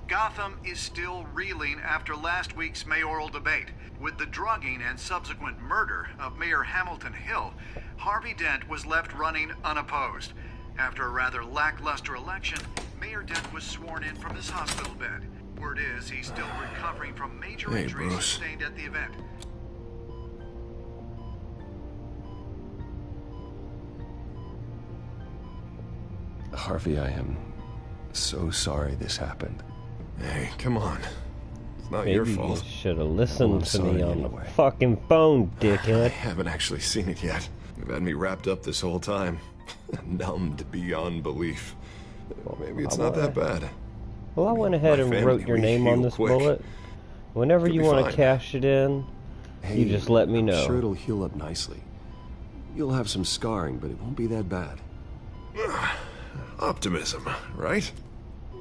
Gotham is still reeling after last week's mayoral debate. With the drugging and subsequent murder of Mayor Hamilton Hill, Harvey Dent was left running unopposed. After a rather lackluster election, Mayor Dent was sworn in from his hospital bed. Word is he's still recovering from major injuries Bruce. sustained at the event. Harvey, I am so sorry this happened. Hey, come on. It's not Maybe your you fault. should have listened to me sorry on the anyway. fucking phone, I dickhead. haven't actually seen it yet. You've had me wrapped up this whole time. Numbed beyond belief. Maybe it's not that bad. Well, I went ahead My and family, wrote your we name on heal this quick. bullet. Whenever You'll you be want to fine. cash it in, you just let me know. I'm sure it'll heal up nicely. You'll have some scarring, but it won't be that bad. Optimism, right?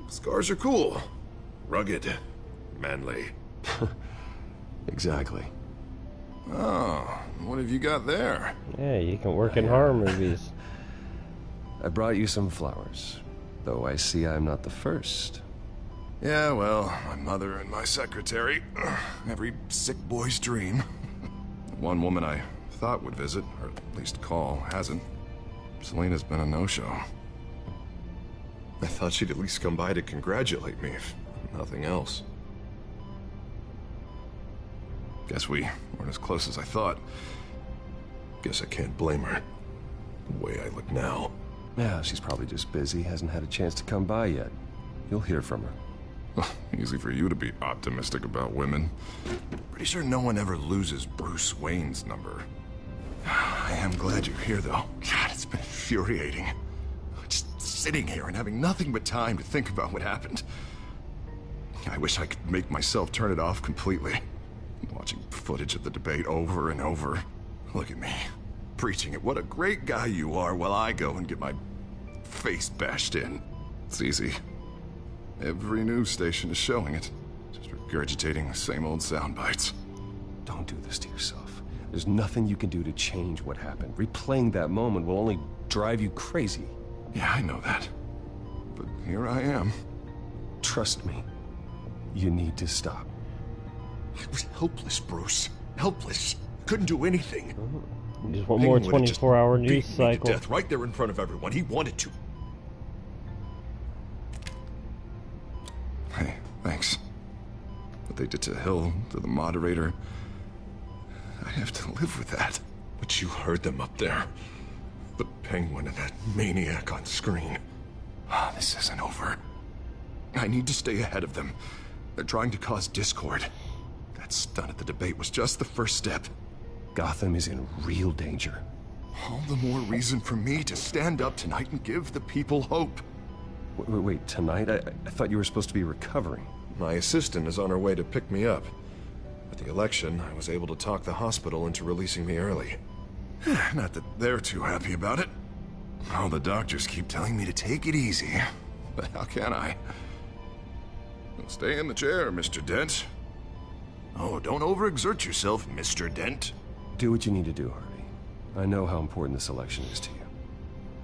Scars are cool. Rugged. Manly. Exactly. Oh, what have you got there? Yeah, you can work in horror movies. I brought you some flowers, though I see I'm not the first. Yeah, well, my mother and my secretary. Every sick boy's dream. One woman I thought would visit, or at least call, hasn't. Selena's been a no-show. I thought she'd at least come by to congratulate me, if nothing else. Guess we weren't as close as I thought. Guess I can't blame her. The way I look now. Yeah, she's probably just busy, hasn't had a chance to come by yet. You'll hear from her. Easy for you to be optimistic about women. Pretty sure no one ever loses Bruce Wayne's number. I am glad you're here, though. God, it's been infuriating. Just sitting here and having nothing but time to think about what happened. I wish I could make myself turn it off completely. Watching footage of the debate over and over. Look at me, preaching it. What a great guy you are, while I go and get my face bashed in. It's easy. Every news station is showing it. Just regurgitating the same old sound bites. Don't do this to yourself. There's nothing you can do to change what happened. Replaying that moment will only drive you crazy. Yeah, I know that. But here I am. Trust me. You need to stop. I was helpless, Bruce. Helpless. Couldn't do anything. Just one more 24-hour news cycle. To death right there in front of everyone. He wanted to. Hey, thanks. What they did to Hill, to the moderator. I have to live with that. But you heard them up there. The Penguin and that maniac on screen. This isn't over. I need to stay ahead of them. They're trying to cause discord. That stunt at the debate was just the first step. Gotham is in real danger. All the more reason for me to stand up tonight and give the people hope. Wait, tonight? I thought you were supposed to be recovering. My assistant is on her way to pick me up. At the election, I was able to talk the hospital into releasing me early. Not that they're too happy about it. All the doctors keep telling me to take it easy. But how can I? Stay in the chair, Mr. Dent. Oh, don't overexert yourself, Mr. Dent. Do what you need to do, Harvey. I know how important this election is to you.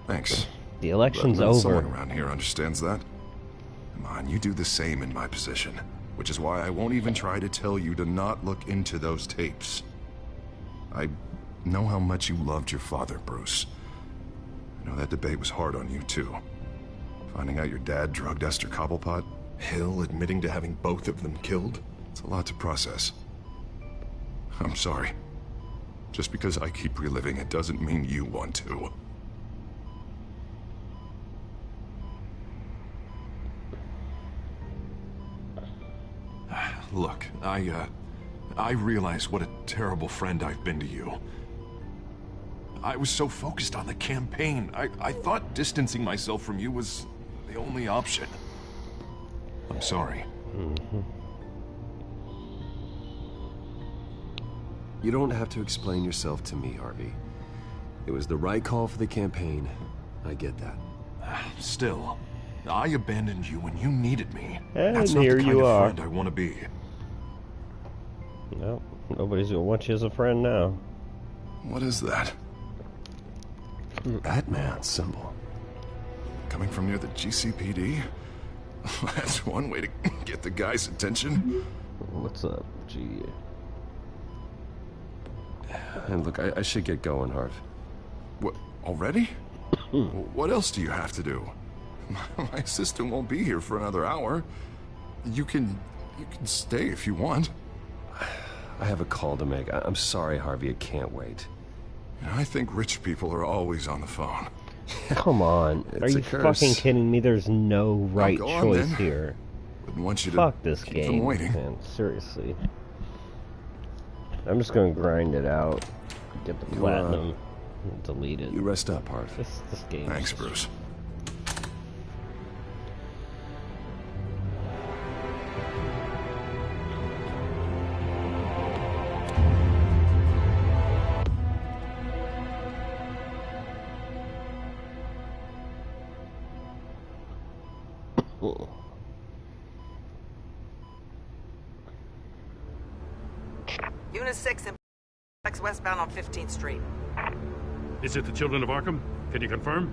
Thanks. The election's But over. Someone around here understands that. Come on, you do the same in my position. Which is why I won't even try to tell you to not look into those tapes. I know how much you loved your father, Bruce. I know that debate was hard on you, too. Finding out your dad drugged Esther Cobblepot, Hill admitting to having both of them killed. It's a lot to process. I'm sorry. Just because I keep reliving it doesn't mean you want to. Look, I realize what a terrible friend I've been to you. I was so focused on the campaign. I thought distancing myself from you was the only option. I'm sorry. You don't have to explain yourself to me, Harvey. It was the right call for the campaign. I get that. Still, I abandoned you when you needed me. And That's not here the kind you of are. friend I want to be. No, nobody's gonna want you as a friend now. What is that? Batman symbol. Coming from near the GCPD? That's one way to get the guy's attention. What's up, G? And look, I should get going, Harv. What, already? What else do you have to do? My assistant won't be here for another hour. You can stay if you want. I have a call to make. I'm sorry, Harvey, I can't wait. I think rich people are always on the phone. Come on. Are you fucking kidding me? There's no right go on, choice then. here. Wouldn't want you to Fuck this keep game, them waiting. man. Seriously. I'm just gonna grind it out. Get the platinum. And delete it. You rest up, Harv. This game. Thanks, Bruce. Unit 6 in westbound on 15th Street. Is it the Children of Arkham? Can you confirm?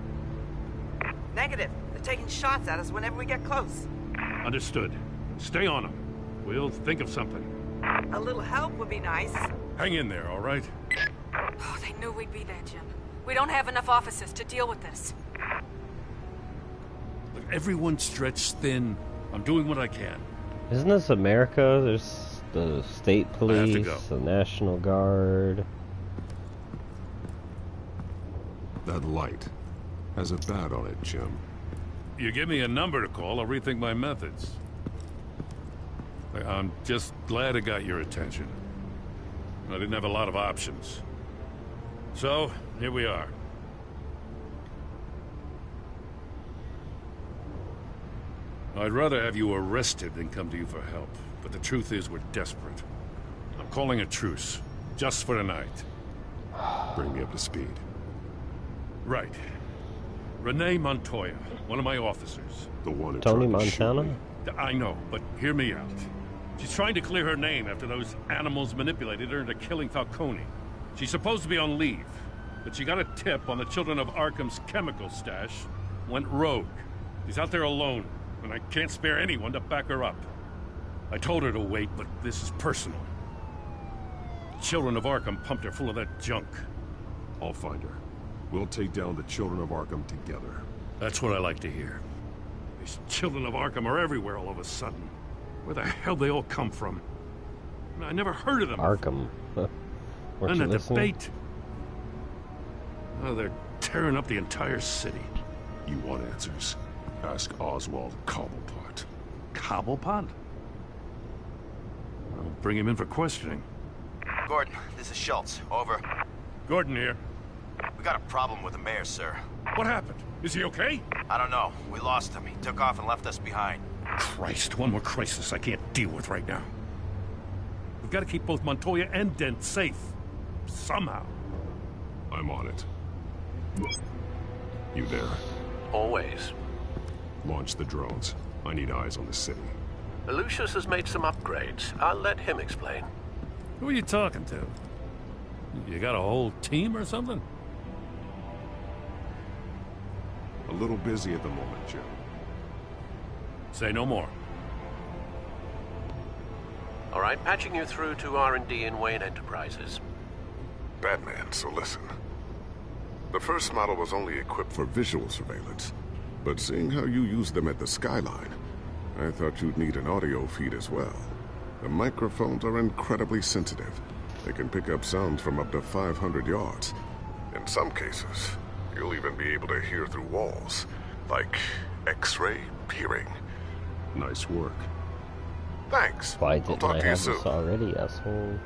Negative. They're taking shots at us whenever we get close. Understood. Stay on them. We'll think of something. A little help would be nice. Hang in there, all right? Oh, they knew we'd be there, Jim. We don't have enough officers to deal with this. Look, everyone's stretched thin. I'm doing what I can. Isn't this America? There's the state police, the National Guard. That light has a bat on it, Jim. You give me a number to call, I'll rethink my methods. I'm just glad it got your attention. I didn't have a lot of options. So, here we are. I'd rather have you arrested than come to you for help. But the truth is, we're desperate. I'm calling a truce. Just for tonight. Bring me up to speed. Right. Renee Montoya, one of my officers. The one who Tony tried to shoot Montana? me. I know, but hear me out. She's trying to clear her name after those animals manipulated her into killing Falcone. She's supposed to be on leave, but she got a tip on the Children of Arkham's chemical stash, went rogue. She's out there alone, and I can't spare anyone to back her up. I told her to wait, but this is personal. Children of Arkham pumped her full of that junk. I'll find her. We'll take down the Children of Arkham together. That's what I like to hear. These Children of Arkham are everywhere all of a sudden. Where the hell they all come from? I never heard of them. Arkham. And the debate. Oh, they're tearing up the entire city. You want answers? Ask Oswald Cobblepot. Cobblepot? I'll bring him in for questioning. Gordon, this is Schultz. Over. Gordon here. We got a problem with the mayor, sir. What happened? Is he okay? I don't know. We lost him. He took off and left us behind. Christ, one more crisis I can't deal with right now. We've got to keep both Montoya and Dent safe. Somehow. I'm on it. You there? Always. Launch the drones. I need eyes on the city. Lucius has made some upgrades. I'll let him explain. Who are you talking to? You got a whole team or something? A little busy at the moment, Jim. Say no more. All right, patching you through to R&D in Wayne Enterprises. Batman, so listen. The first model was only equipped for visual surveillance, but seeing how you use them at the Skyline, I thought you'd need an audio feed as well. The microphones are incredibly sensitive. They can pick up sounds from up to 500 yards. In some cases, you'll even be able to hear through walls, like X-ray peering. Nice work. Thanks. Why didn't I'll talk I to you have soon. this already, asshole?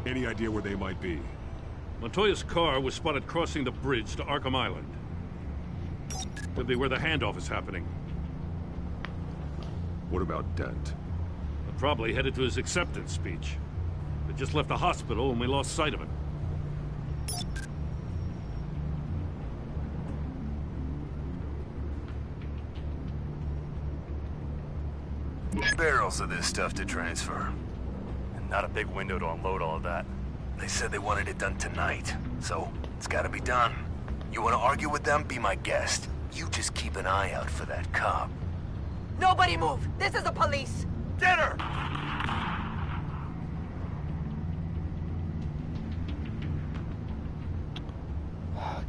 Any idea where they might be? Montoya's car was spotted crossing the bridge to Arkham Island. Could be where the handoff is happening. What about Dent? Probably headed to his acceptance speech. They just left the hospital and we lost sight of him. Barrels of this stuff to transfer. And not a big window to unload all of that. They said they wanted it done tonight, so it's gotta be done. You wanna argue with them? Be my guest. You just keep an eye out for that cop. Nobody move! This is the police! Get her!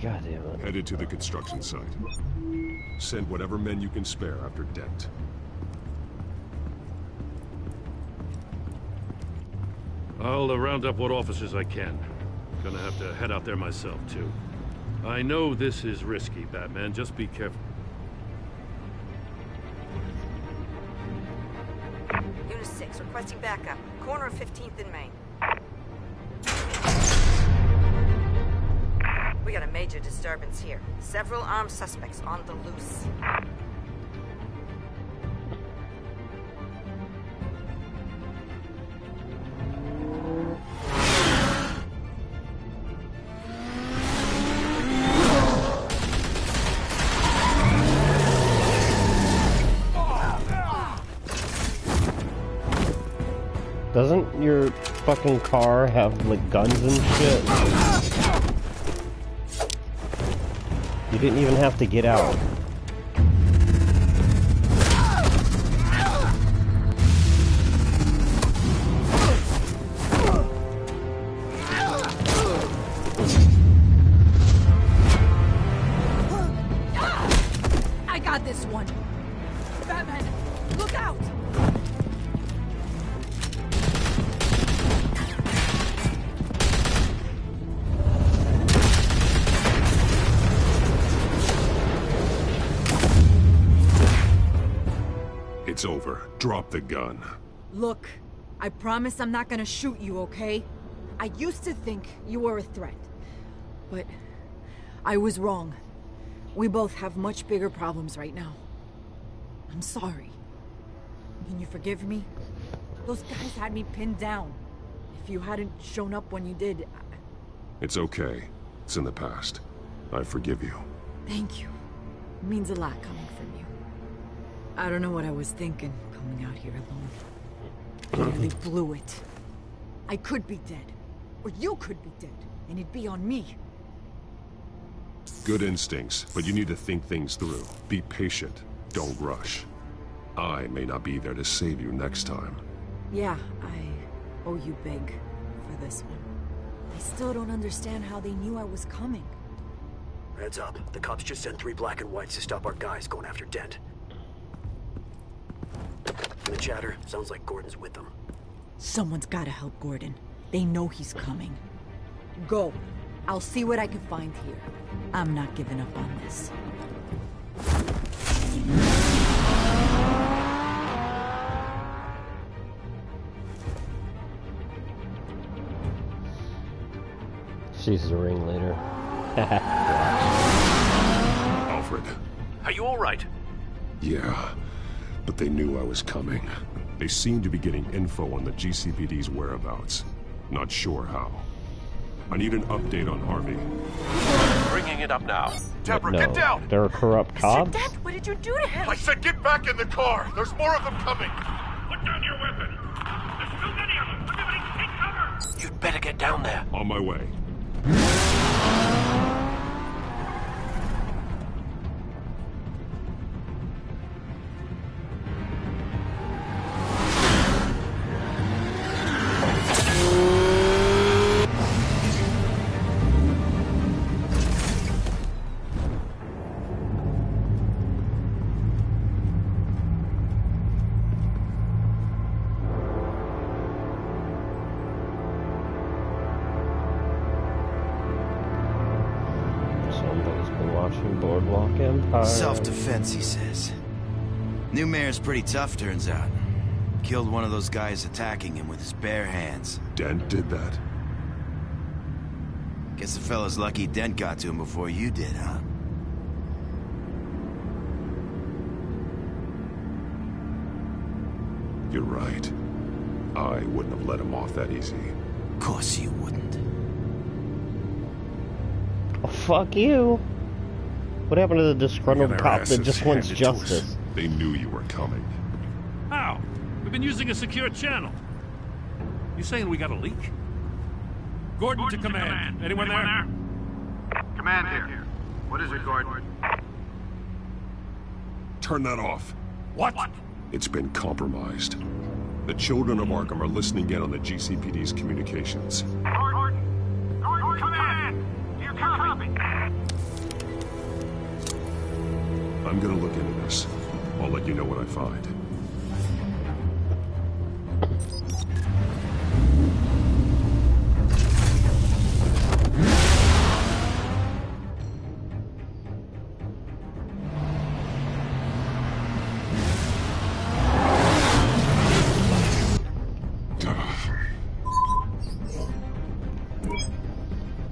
God damn it. Headed to the construction site. Send whatever men you can spare after Dent. I'll round up what officers I can. Gonna have to head out there myself, too. I know this is risky, Batman. Just be careful. Unit 6, requesting backup. Corner of 15th and Main. We got a major disturbance here. Several armed suspects on the loose. Doesn't your fucking car have, like, guns and shit? You didn't even have to get out. It's over. Drop the gun. Look, I promise I'm not gonna shoot you, okay? I used to think you were a threat. But I was wrong. We both have much bigger problems right now. I'm sorry. Can you forgive me? Those guys had me pinned down. If you hadn't shown up when you did... It's okay. It's in the past. I forgive you. Thank you. It means a lot coming from you. I don't know what I was thinking, coming out here alone. I really blew it. I could be dead. Or you could be dead. And it'd be on me. Good instincts, but you need to think things through. Be patient. Don't rush. I may not be there to save you next time. Yeah, I owe you big for this one. I still don't understand how they knew I was coming. Heads up. The cops just sent 3 black and whites to stop our guys going after Dent. From the chatter, sounds like Gordon's with them. Someone's gotta help Gordon. They know he's coming. Go. I'll see what I can find here. I'm not giving up on this. She's the ringleader. Alfred. Are you all right? Yeah, but they knew I was coming. They seem to be getting info on the GCPD's whereabouts. Not sure how. I need an update on Harvey. Bringing it up now. Deborah, No, get down! they're corrupt cops? Dad, what did you do to him? I said get back in the car! There's more of them coming! Put down your weapon! There's too many of them! Everybody take cover! You'd better get down there. On my way. Boardwalk Empire. Self-defense, he says. New mayor's pretty tough, turns out. Killed one of those guys attacking him with his bare hands. Dent did that? Guess the fella's lucky Dent got to him before you did, huh? You're right. I wouldn't have let him off that easy. Of course you wouldn't. Oh, fuck you. What happened to the disgruntled cop that just wants justice? They knew you were coming. How? We've been using a secure channel. You saying we got a leak? Gordon to command. Anyone there? Command here. What is it, Gordon? Turn that off. What? It's been compromised. The children of Arkham are listening in on the GCPD's communications. Gordon, command! Do you copy? I'm gonna look into this. I'll let you know what I find.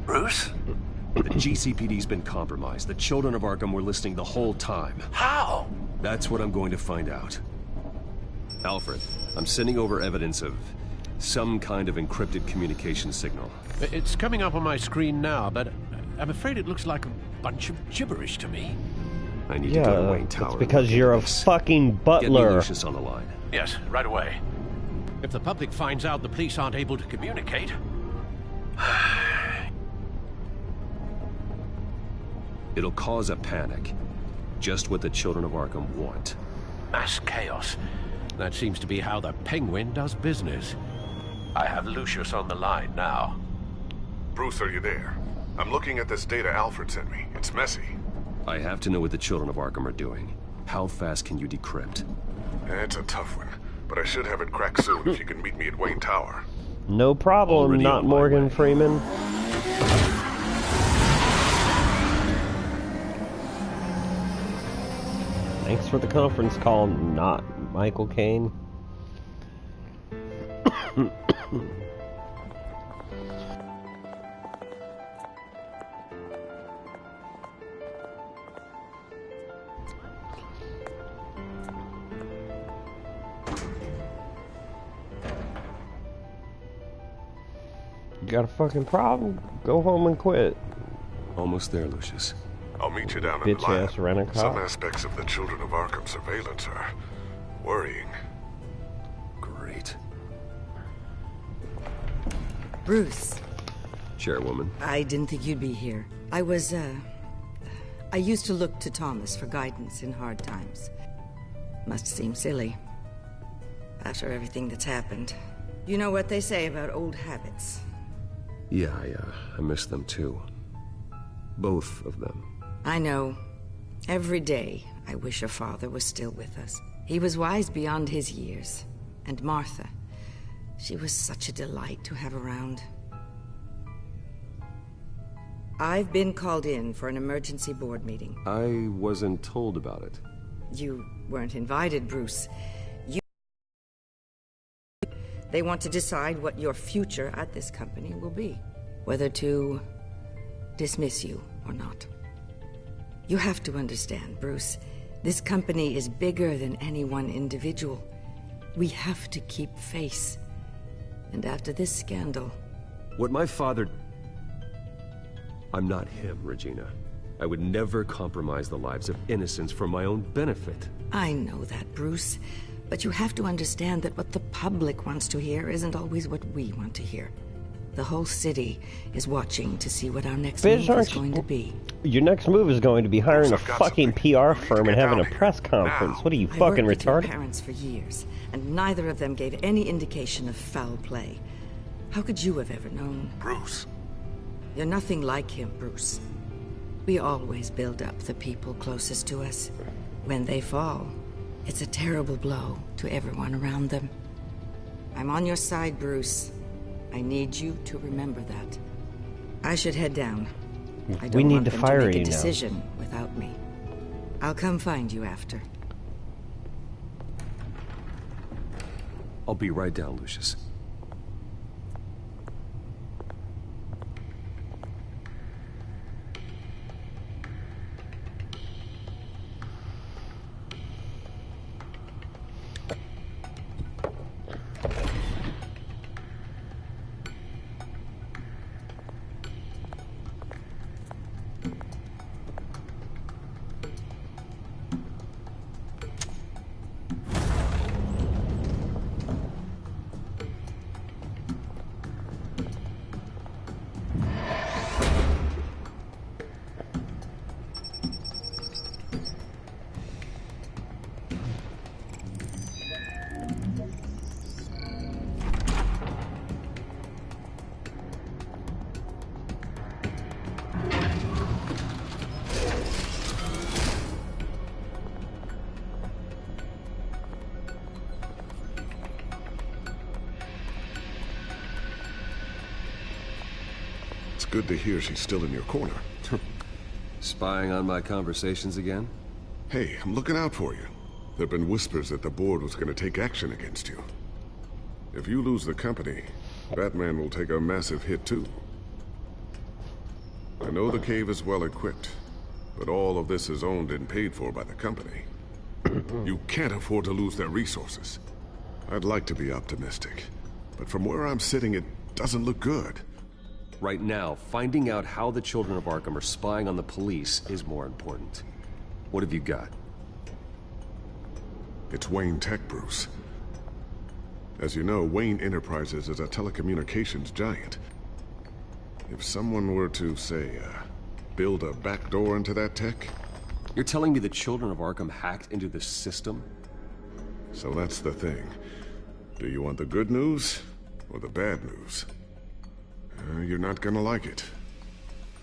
Bruce? The GCPD's been compromised. The children of Arkham were listening the whole time. How? That's what I'm going to find out. Alfred, I'm sending over evidence of some kind of encrypted communication signal. It's coming up on my screen now, but I'm afraid it looks like a bunch of gibberish to me. I need to go to Wayne Tower. It's because you're a fucking butler. Get me Lucius on the line. Yes, right away. If the public finds out the police aren't able to communicate... It'll cause a panic. Just what the children of Arkham want. Mass chaos. That seems to be how the Penguin does business. I have Lucius on the line now. Bruce, are you there? I'm looking at this data Alfred sent me. It's messy. I have to know what the children of Arkham are doing. How fast can you decrypt? It's a tough one, but I should have it cracked soon if you can meet me at Wayne Tower. No problem, Already not Morgan Freeman. Thanks for the conference call, not Michael Caine. You got a fucking problem? Go home and quit. Almost there, Lucius. I'll meet you down in the Bitch lab. ass rent-a-cop. Some aspects of the Children of Arkham surveillance are worrying. Great. Bruce. Chairwoman. I didn't think you'd be here. I used to look to Thomas for guidance in hard times. Must seem silly. After everything that's happened. You know what they say about old habits. Yeah, I miss them too. Both of them. I know. Every day, I wish your father was still with us. He was wise beyond his years. And Martha, she was such a delight to have around. I've been called in for an emergency board meeting. I wasn't told about it. You weren't invited, Bruce. They want to decide what your future at this company will be. Whether to dismiss you or not. You have to understand, Bruce. This company is bigger than any one individual. We have to keep face. And after this scandal... What my father... I'm not him, Regina. I would never compromise the lives of innocents for my own benefit. I know that, Bruce. But you have to understand that what the public wants to hear isn't always what we want to hear. The whole city is watching to see what our next move is going to be. Your next move is going to be hiring a fucking PR firm and having a press conference. What are you, fucking retarded? I worked with your parents for years, and neither of them gave any indication of foul play. How could you have ever known? Bruce. You're nothing like him, Bruce. We always build up the people closest to us. When they fall, it's a terrible blow to everyone around them. I'm on your side, Bruce. I need you to remember that. I should head down. I don't want them to make a decision without me. I'll come find you after. I'll be right down, Lucius. Good to hear she's still in your corner. Spying on my conversations again? Hey, I'm looking out for you. There've been whispers that the board was going to take action against you. If you lose the company, Batman will take a massive hit too. I know the cave is well equipped, but all of this is owned and paid for by the company. You can't afford to lose their resources. I'd like to be optimistic, but from where I'm sitting, it doesn't look good. Right now, finding out how the Children of Arkham are spying on the police is more important. What have you got? It's Wayne Tech, Bruce. As you know, Wayne Enterprises is a telecommunications giant. If someone were to, say, build a backdoor into that tech... You're telling me the Children of Arkham hacked into the system? So that's the thing. Do you want the good news or the bad news? You're not gonna like it.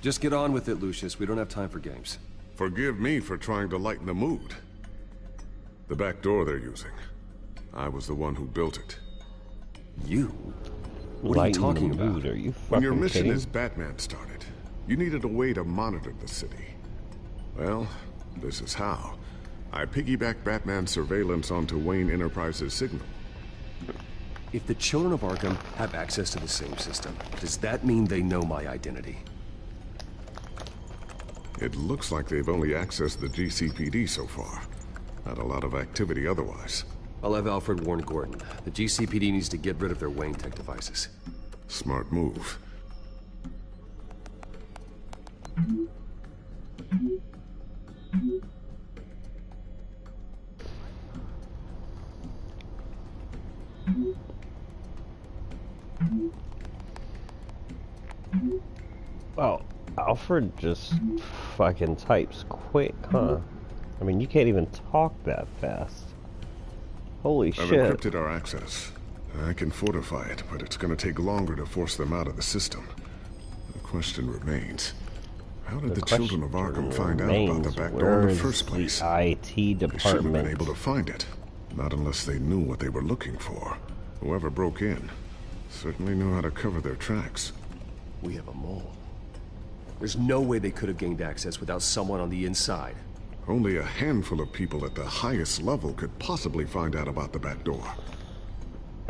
Just get on with it, Lucius. We don't have time for games. Forgive me for trying to lighten the mood. The back door they're using. I was the one who built it. You? What are you talking about? Are you when your fucking mission kidding? as Batman started, you needed a way to monitor the city. Well, this is how. I piggybacked Batman's surveillance onto Wayne Enterprises' signal. If the children of Arkham have access to the same system, does that mean they know my identity? It looks like they've only accessed the GCPD so far. Not a lot of activity otherwise. I'll have Alfred warn Gordon. The GCPD needs to get rid of their Wayne Tech devices. Smart move. Wow, Alfred just fucking types quick, huh? I mean, you can't even talk that fast. Holy I've shit. encrypted our access. I can fortify it, but it's gonna take longer to force them out of the system. The question remains, how did the children of Arkham find out about the back door in the first place? The IT department. They shouldn't have been able to find it. Not unless they knew what they were looking for. Whoever broke in certainly knew how to cover their tracks. We have a mole. There's no way they could have gained access without someone on the inside. Only a handful of people at the highest level could possibly find out about the back door.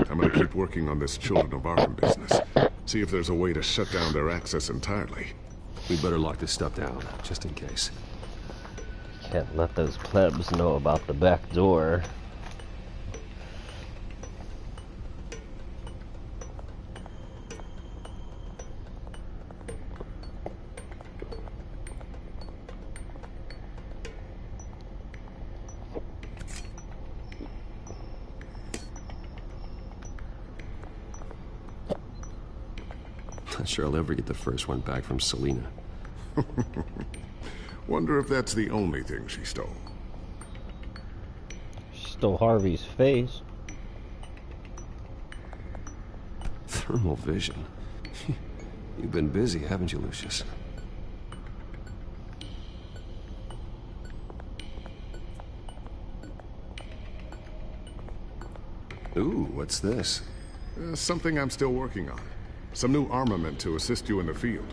I'm gonna keep working on this Children of Arkham business. See if there's a way to shut down their access entirely. We better lock this stuff down, just in case. Can't let those plebs know about the back door. Not sure I'll ever get the first one back from Selina. Wonder if that's the only thing she stole. She stole Harvey's face. Thermal vision. You've been busy, haven't you, Lucius? Ooh, what's this? Something I'm still working on. Some new armament to assist you in the field.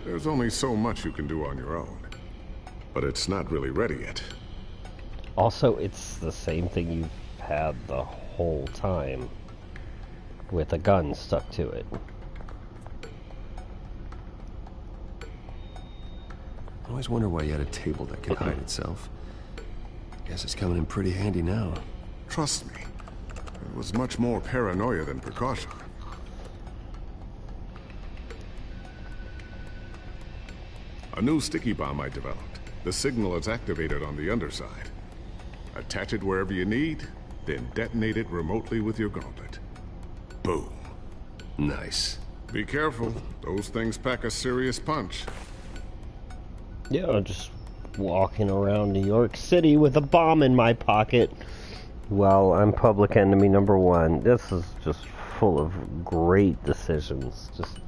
There's only so much you can do on your own. But it's not really ready yet. Also, it's the same thing you've had the whole time, with a gun stuck to it. I always wonder why you had a table that can hide itself. Guess it's coming in pretty handy now. Trust me, it was much more paranoia than precaution. A new sticky bomb I developed. The signal is activated on the underside. Attach it wherever you need, then detonate it remotely with your gauntlet. Boom. Nice. Be careful. Those things pack a serious punch. Yeah, I'm just walking around New York City with a bomb in my pocket. Well, I'm public enemy number one. This is just full of great decisions. Just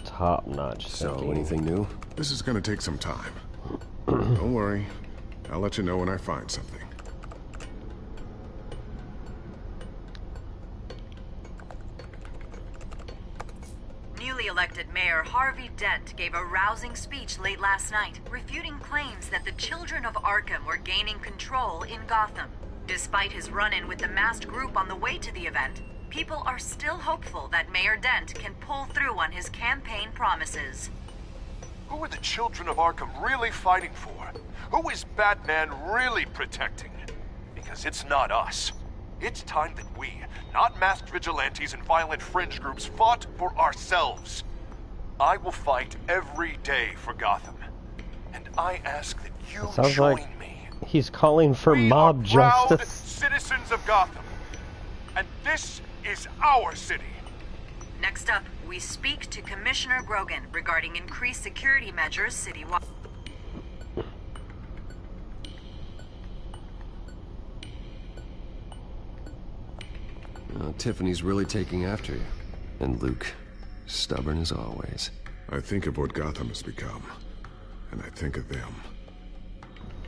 top-notch So, thinking. anything new? This is gonna take some time. Don't worry. I'll let you know when I find something. Newly elected Mayor Harvey Dent gave a rousing speech late last night, refuting claims that the children of Arkham were gaining control in Gotham. Despite his run-in with the masked group on the way to the event, people are still hopeful that Mayor Dent can pull through on his campaign promises. Who are the children of Arkham really fighting for? Who is Batman really protecting? Because it's not us. It's time that we, not masked vigilantes and violent fringe groups, fought for ourselves. I will fight every day for Gotham. And I ask that you Sounds join like me. he's calling for mob Proud justice. citizens of Gotham. And this is our city. Next up, we speak to Commissioner Grogan regarding increased security measures citywide. Tiffany's really taking after you. And Luke, stubborn as always. I think of what Gotham has become, and I think of them.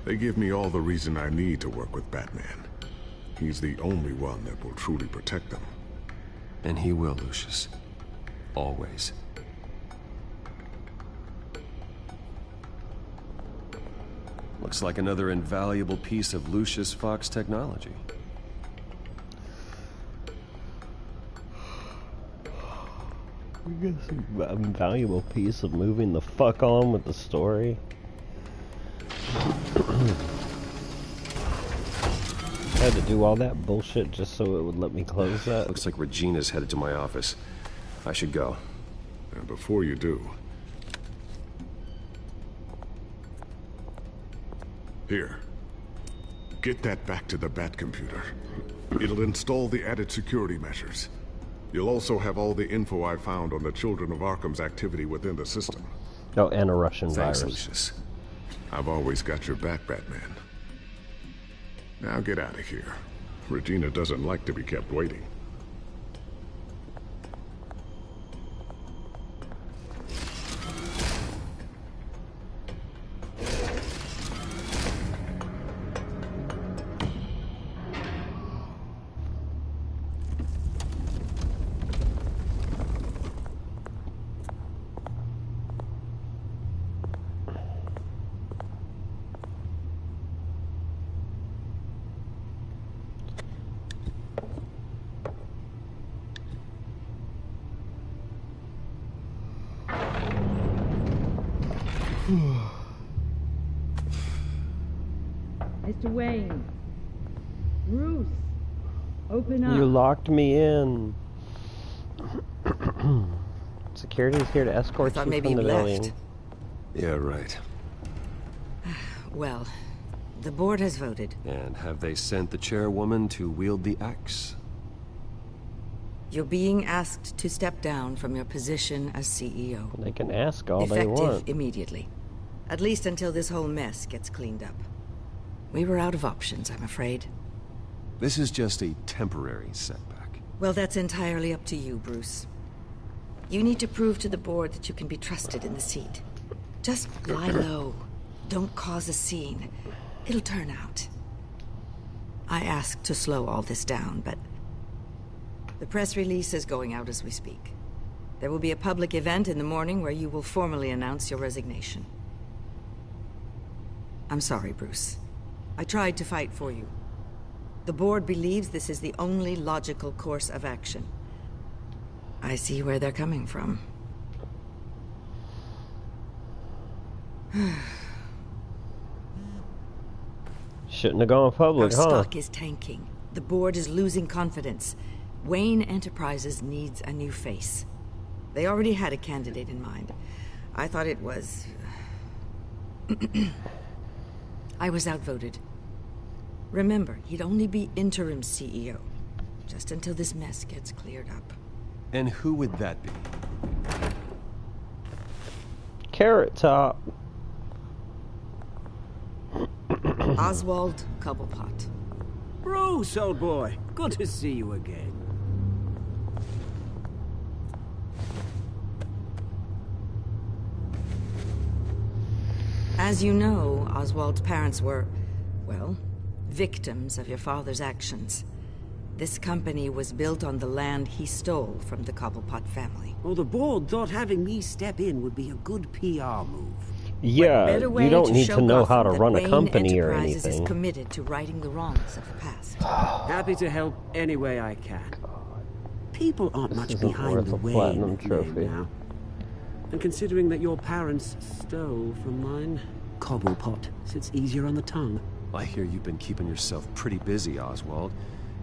They give me all the reason I need to work with Batman. He's the only one that will truly protect them. And he will, Lucius. Always. Looks like another invaluable piece of Lucius Fox technology. I guess a valuable piece of moving the fuck on with the story. I had to do all that bullshit just so it would let me close that. Looks like Regina's headed to my office. I should go. And before you do... Here. Get that back to the Bat computer. It'll install the added security measures. You'll also have all the info I found on the Children of Arkham's activity within the system. Oh, and a Russian Thanks, virus. Lucius. I've always got your back, Batman. Now get out of here. Regina doesn't like to be kept waiting. Mr. Wayne. Bruce. Open up. You locked me in. Security's here to escort you thought from maybe the you building. left. Yeah, right. Well, the board has voted. And have they sent the chairwoman to wield the axe? You're being asked to step down from your position as CEO. They can ask all they Effective want. immediately. At least until this whole mess gets cleaned up. We were out of options, I'm afraid. This is just a temporary setback. Well, that's entirely up to you, Bruce. You need to prove to the board that you can be trusted in the seat. Just lie low. Don't cause a scene. It'll turn out. I asked to slow all this down, but the press release is going out as we speak. There will be a public event in the morning where you will formally announce your resignation. I'm sorry, Bruce. I tried to fight for you. The board believes this is the only logical course of action. I see where they're coming from. Shouldn't have gone public, Our huh? stock is tanking. The board is losing confidence. Wayne Enterprises needs a new face. They already had a candidate in mind. I thought it was... I was outvoted. Remember, he'd only be interim CEO. Just until this mess gets cleared up. And who would that be? Carrot Top. Oswald Cobblepot. Bruce, old boy. Good to see you again. As you know, Oswald's parents were, well, victims of your father's actions. This company was built on the land he stole from the Cobblepot family. Well, the board thought having me step in would be a good PR move. Yeah, you don't need to know how to run a company or Enterprises anything. is committed to righting the wrongs of the past. Happy to help any way I can. People aren't much isn't behind worth the a platinum Wayne trophy. name now. And considering that your parents stole from mine, Cobblepot sits easier on the tongue. I hear you've been keeping yourself pretty busy, Oswald.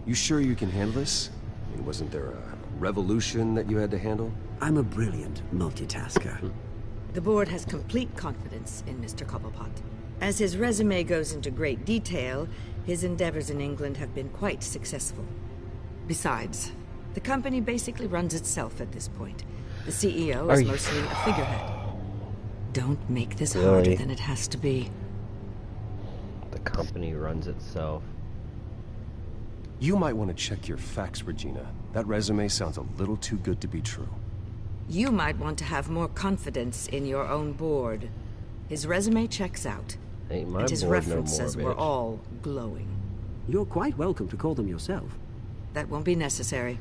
You sure you can handle this? I mean, wasn't there a revolution that you had to handle? I'm a brilliant multitasker. The board has complete confidence in Mr. Cobblepot. As his resume goes into great detail, his endeavors in England have been quite successful. Besides, the company basically runs itself at this point. The CEO is mostly a figurehead. Don't make this harder than it has to be. The company runs itself. You might want to check your facts, Regina. That resume sounds a little too good to be true. You might want to have more confidence in your own board. His resume checks out. Ain't my and his board no references more, were bitch. all glowing. You're quite welcome to call them yourself. That won't be necessary.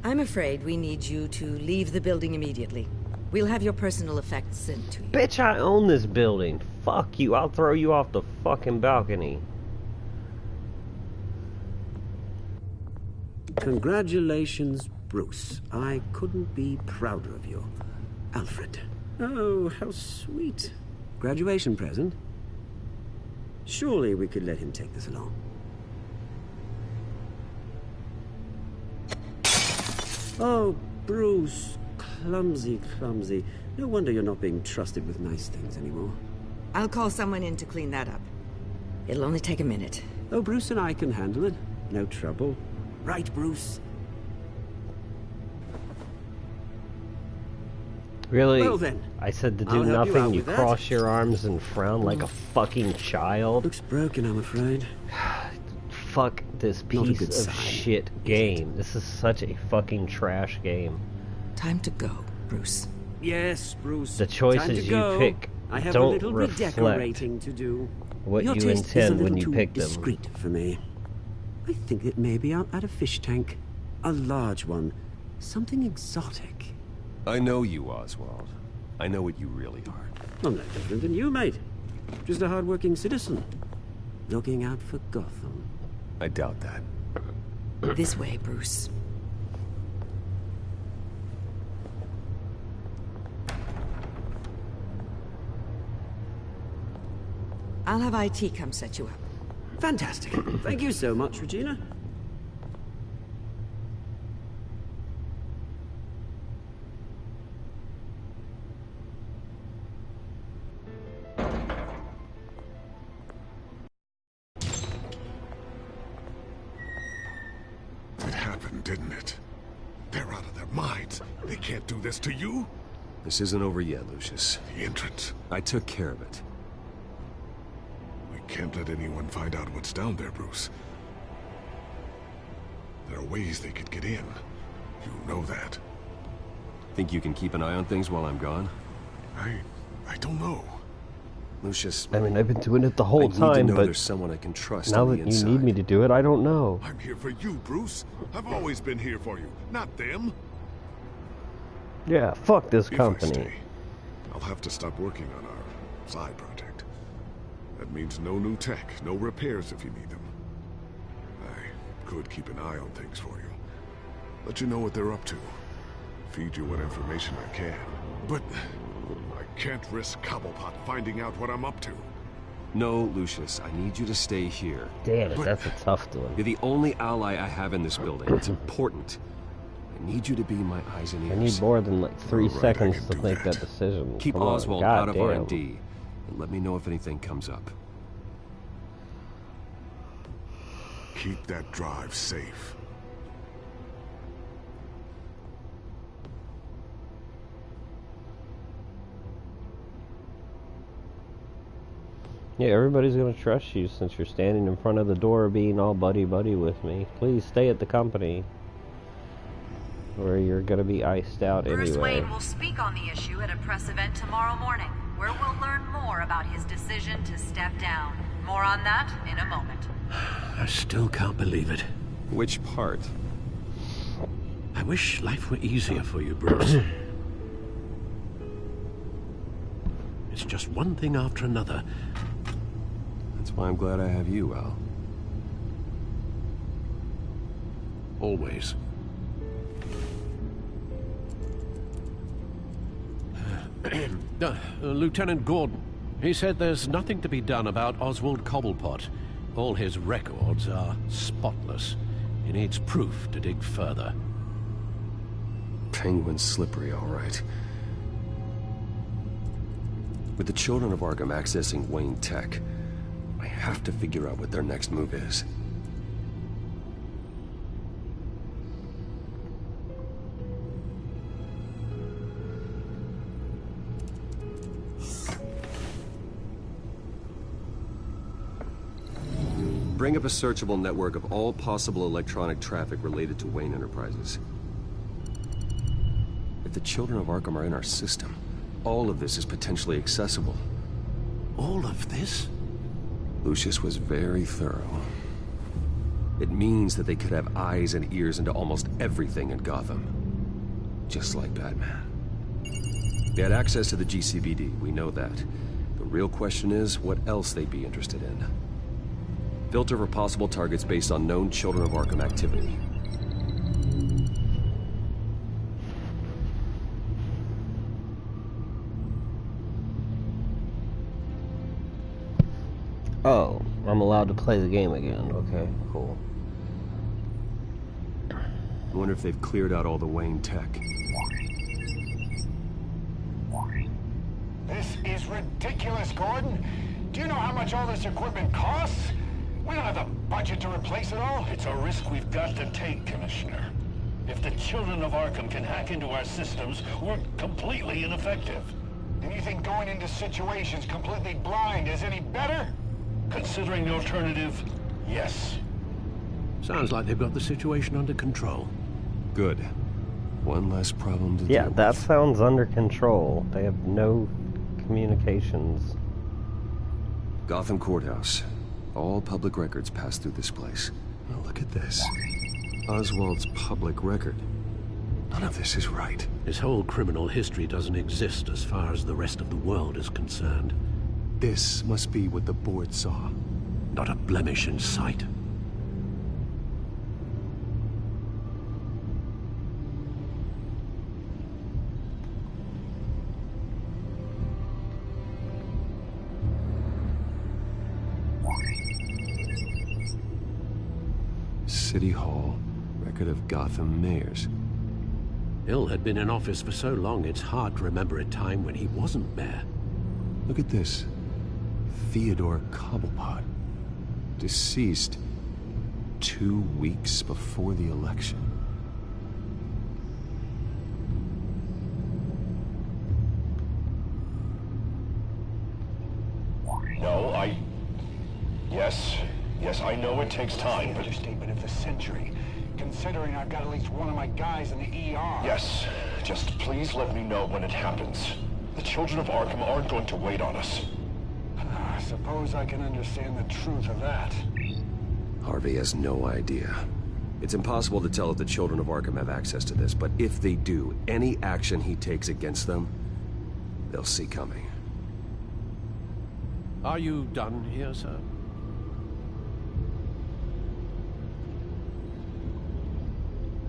I'm afraid we need you to leave the building immediately. We'll have your personal effects sent to you. Bitch, I own this building. Fuck you. I'll throw you off the fucking balcony. Congratulations, Bruce. I couldn't be prouder of you. Alfred. Oh, how sweet. Graduation present? Surely we could let him take this along. Oh, Bruce. Clumsy, clumsy. No wonder you're not being trusted with nice things anymore. I'll call someone in to clean that up. It'll only take a minute. Oh, Bruce and I can handle it. No trouble. Right, Bruce? Really? Well then, I said to I'll do help you nothing, out you with that. cross your arms and frown like a fucking child. Looks broken, I'm afraid. Fuck this Not a piece good of sign, shit game. This is such a fucking trash game. Time to go, Bruce. Yes, Bruce. The Time choices to you go. pick I have don't a little reflect redecorating to do. what Your you taste is a intend when little you too pick them. discreet for me. I think that maybe I'll add a fish tank. A large one. Something exotic. I know you, Oswald. I know what you really are. I'm no different than you, mate. Just a hard-working citizen. Looking out for Gotham. I doubt that. This way, Bruce. I'll have IT come set you up. Fantastic. Thank you so much, Regina. It happened, didn't it? They're out of their minds. They can't do this to you. This isn't over yet, Lucius. The entrance. I took care of it. We can't let anyone find out what's down there, Bruce. There are ways they could get in. You know that. Think you can keep an eye on things while I'm gone? I don't know. Lucius, I mean, I've been doing it the whole I need to time, know but there's someone I can trust now on that the you inside. need me to do it, I don't know. I'm here for you, Bruce. I've always been here for you, not them. Yeah, fuck this If I company. stay, I'll have to stop working on our side project. That means no new tech, no repairs if you need them. I could keep an eye on things for you. Let you know what they're up to. Feed you what information I can. But I can't risk Cobblepot finding out what I'm up to. No, Lucius, I need you to stay here. Damn it, that's a tough one. You're the only ally I have in this building. It's important. I need you to be my eyes and ears. I need more than like 3 All right, seconds I can to do make that. that decision. Keep Come on, Oswald out of goddamn. R&D, and let me know if anything comes up. Keep that drive safe. Yeah, everybody's gonna trust you since you're standing in front of the door being all buddy-buddy with me. Please stay at the company, or you're gonna be iced out Bruce anyway. Wayne will speak on the issue at a press event tomorrow morning, where we'll learn more about his decision to step down. More on that in a moment. I still can't believe it. Which part? I wish life were easier for you, Bruce. It's just one thing after another. That's why I'm glad I have you, Al. Always. Lieutenant Gordon. He said there's nothing to be done about Oswald Cobblepot. All his records are spotless. He needs proof to dig further. Penguin's slippery, all right. With the children of Arkham accessing Wayne Tech, I have to figure out what their next move is. Bring up a searchable network of all possible electronic traffic related to Wayne Enterprises. If the children of Arkham are in our system, all of this is potentially accessible. All of this? Lucius was very thorough. It means that they could have eyes and ears into almost everything in Gotham. Just like Batman. They had access to the GCPD, we know that. The real question is, what else they'd be interested in. Filter for possible targets based on known Children of Arkham activity. Oh, I'm allowed to play the game again. Okay, cool. I wonder if they've cleared out all the Wayne tech. This is ridiculous, Gordon. Do you know how much all this equipment costs? We don't have the budget to replace it all. It's a risk we've got to take, Commissioner. If the Children of Arkham can hack into our systems, we're completely ineffective. And you think going into situations completely blind is any better? Considering the alternative, yes. Sounds like they've got the situation under control. Good. One less problem to deal Yeah, with. that sounds under control. They have no communications. Gotham Courthouse. All public records pass through this place. Now look at this. Oswald's public record. None of this is right. His whole criminal history doesn't exist as far as the rest of the world is concerned. This must be what the board saw. Not a blemish in sight. City Hall. Record of Gotham mayors. Hill had been in office for so long, it's hard to remember a time when he wasn't mayor. Look at this. Theodore Cobblepot. Deceased 2 weeks before the election. No, Yes, I know it takes time, but... Understatement of the century. Considering I've got at least one of my guys in the ER. Yes, just please let me know when it happens. The Children of Arkham aren't going to wait on us. I suppose I can understand the truth of that. Harvey has no idea. It's impossible to tell if the Children of Arkham have access to this, but if they do, any action he takes against them, they'll see coming. Are you done here, sir?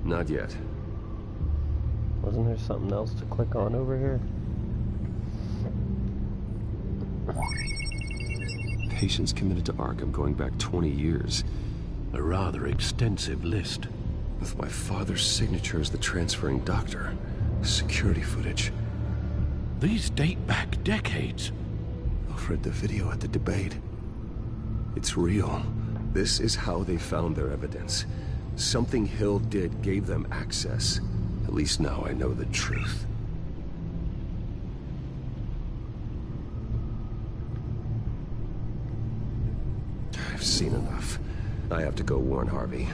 Not yet. Wasn't there something else to click on over here? Patients committed to Arkham going back 20 years. A rather extensive list. With my father's signature as the transferring doctor. Security footage. These date back decades. I've read the video at the debate. It's real. This is how they found their evidence. Something Hill did gave them access. At least now I know the truth. I've seen enough. I have to go warn Harvey.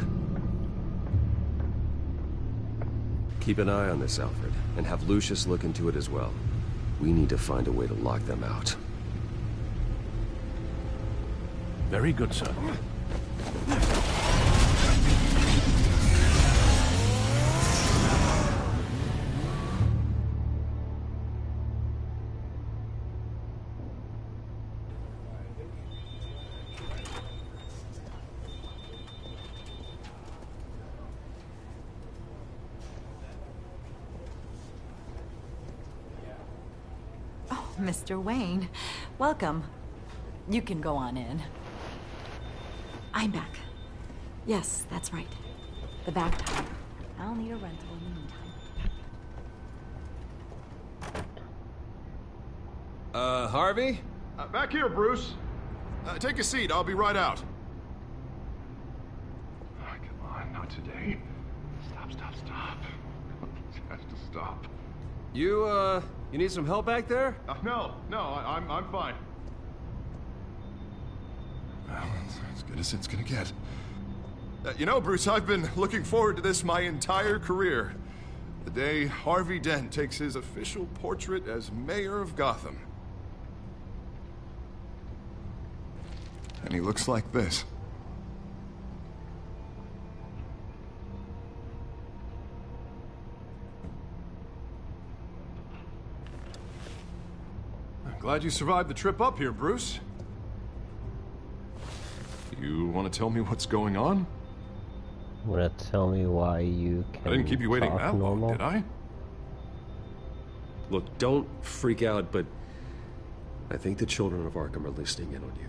Keep an eye on this, Alfred, and have Lucius look into it as well. We need to find a way to lock them out. Very good, sir. Mr. Wayne, welcome. You can go on in. I'm back. Yes, that's right. The back tire. I'll need a rental in the meantime. Harvey? Back here, Bruce. Take a seat. I'll be right out. Oh, come on, not today. Stop. It has to stop. You need some help back there? No, I'm fine. Well, it's as good as it's gonna get. You know, Bruce, I've been looking forward to this my entire career. The day Harvey Dent takes his official portrait as mayor of Gotham. And he looks like this. Glad you survived the trip up here, Bruce. You want to tell me what's going on? Want to tell me why you can I didn't keep you waiting that normal? long, did I? Look, don't freak out, but I think the children of Arkham are listening in on you.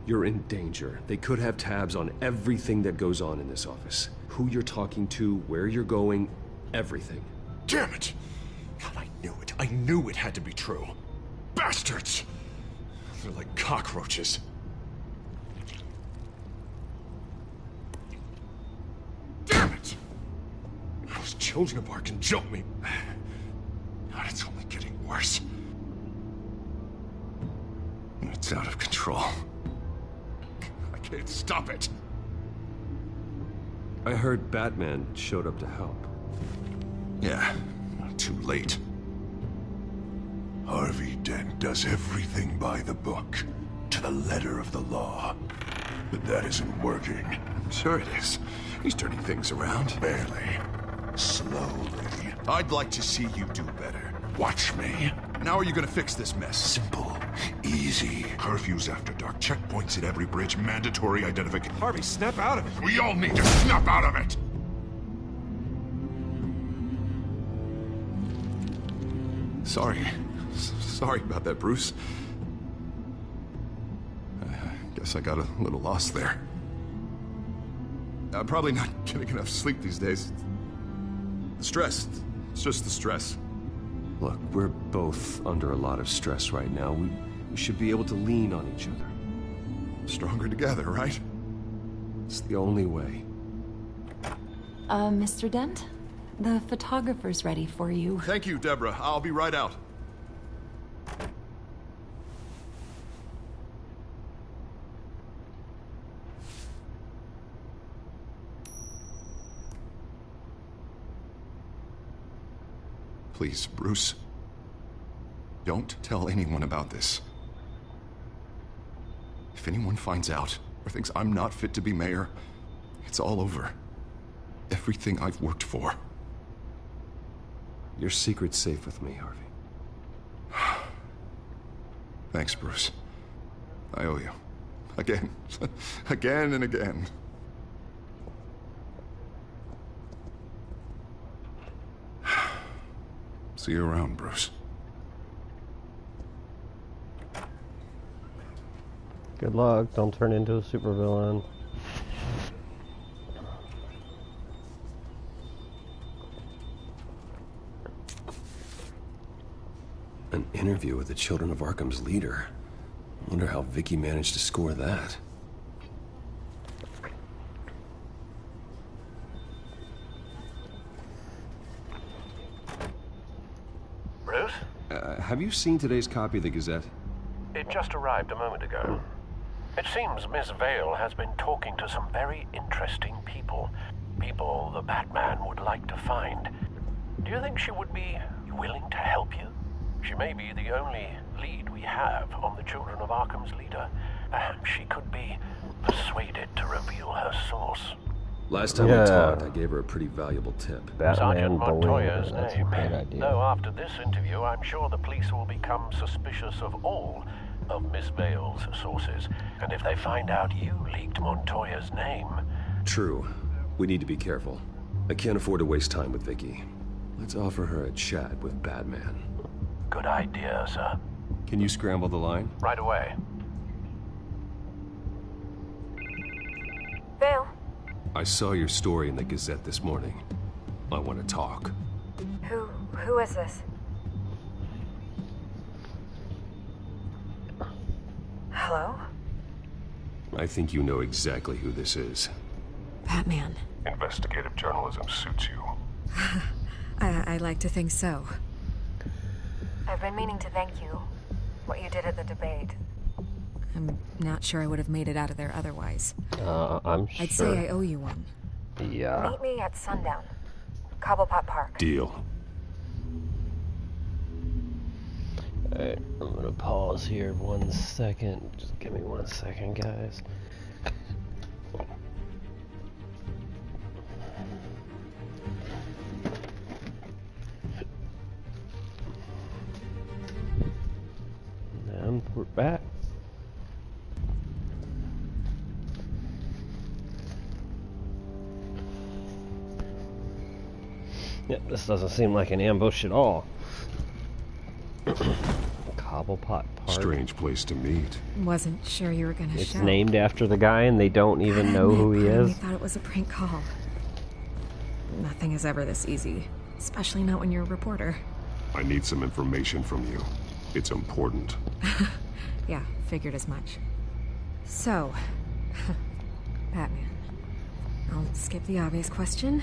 You're in danger. They could have tabs on everything that goes on in this office. Who you're talking to, where you're going, everything. Damn it! God, I knew it. I knew it had to be true. Bastards! They're like cockroaches. Damn it! Those children of Arkham jumped me. God, it's only getting worse. It's out of control. I can't stop it. I heard Batman showed up to help. Yeah, too late. Harvey Dent does everything by the book, to the letter of the law. But that isn't working. Sure it is. He's turning things around. Barely. Slowly. I'd like to see you do better. Watch me. How are you gonna fix this mess? Simple. Easy. Curfews after dark. Checkpoints at every bridge. Mandatory identification. Harvey, snap out of it. We all need to snap out of it! Sorry. Sorry about that, Bruce. I guess I got a little lost there. I'm probably not getting enough sleep these days. The stress. It's just the stress. Look, we're both under a lot of stress right now. We should be able to lean on each other. Stronger together, right? It's the only way. Mr. Dent? The photographer's ready for you. Thank you, Deborah. I'll be right out. Please, Bruce. Don't tell anyone about this. If anyone finds out or thinks I'm not fit to be mayor, it's all over. Everything I've worked for. Your secret's safe with me, Harvey. Thanks, Bruce. I owe you. Again. Again and again. See you around, Bruce. Good luck. Don't turn into a supervillain. An interview with the Children of Arkham's leader. I wonder how Vicky managed to score that. Bruce? Have you seen today's copy of the Gazette? It just arrived a moment ago. It seems Miss Vale has been talking to some very interesting people. People the Batman would like to find. Do you think she would be willing to help you? She may be the only lead we have on the Children of Arkham's leader. Perhaps she could be persuaded to reveal her source. Last time we talked, I gave her a pretty valuable tip. Sergeant Montoya's That's a name. great idea. Though after this interview, I'm sure the police will become suspicious of all of Miss Vale's sources. And if they find out you leaked Montoya's name... True. We need to be careful. I can't afford to waste time with Vicky. Let's offer her a chat with Batman. Good idea, sir. Can you scramble the line? Right away. Vale? I saw your story in the Gazette this morning. I want to talk. Who is this? Hello? I think you know exactly who this is. Batman. Investigative journalism suits you. I like to think so. I've been meaning to thank you. What you did at the debate. I'm not sure I would have made it out of there otherwise. I'm sure. I'd say I owe you one. Yeah. Meet me at sundown. Cobblepot Park. Deal. Alright, I'm gonna pause here 1 second. Just give me 1 second, guys. Yep, this doesn't seem like an ambush at all. Cobblepot Park. Strange place to meet. Wasn't sure you were gonna show. It's named after the guy and they don't even know who he is. We thought it was a prank call. Nothing is ever this easy, especially not when you're a reporter. I need some information from you. It's important. Yeah, figured as much. So, Batman. I'll skip the obvious question.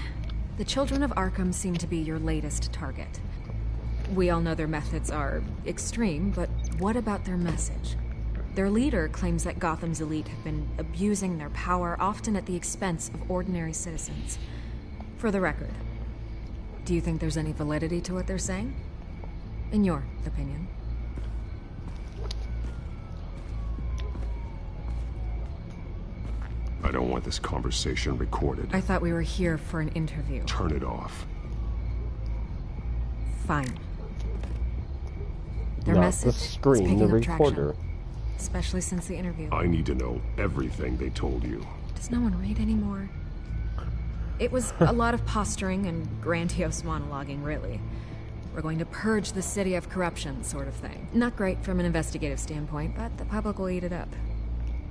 The children of Arkham seem to be your latest target. We all know their methods are extreme, but what about their message? Their leader claims that Gotham's elite have been abusing their power, often at the expense of ordinary citizens. For the record, do you think there's any validity to what they're saying? In your opinion? I don't want this conversation recorded. I thought we were here for an interview. Turn it off. Fine. Their Not message the screen, is picking the up traction, recorder. especially since the interview. I need to know everything they told you. Does no one read anymore? It was a lot of posturing and grandiose monologuing, really. We're going to purge the city of corruption, sort of thing. Not great from an investigative standpoint, but the public will eat it up.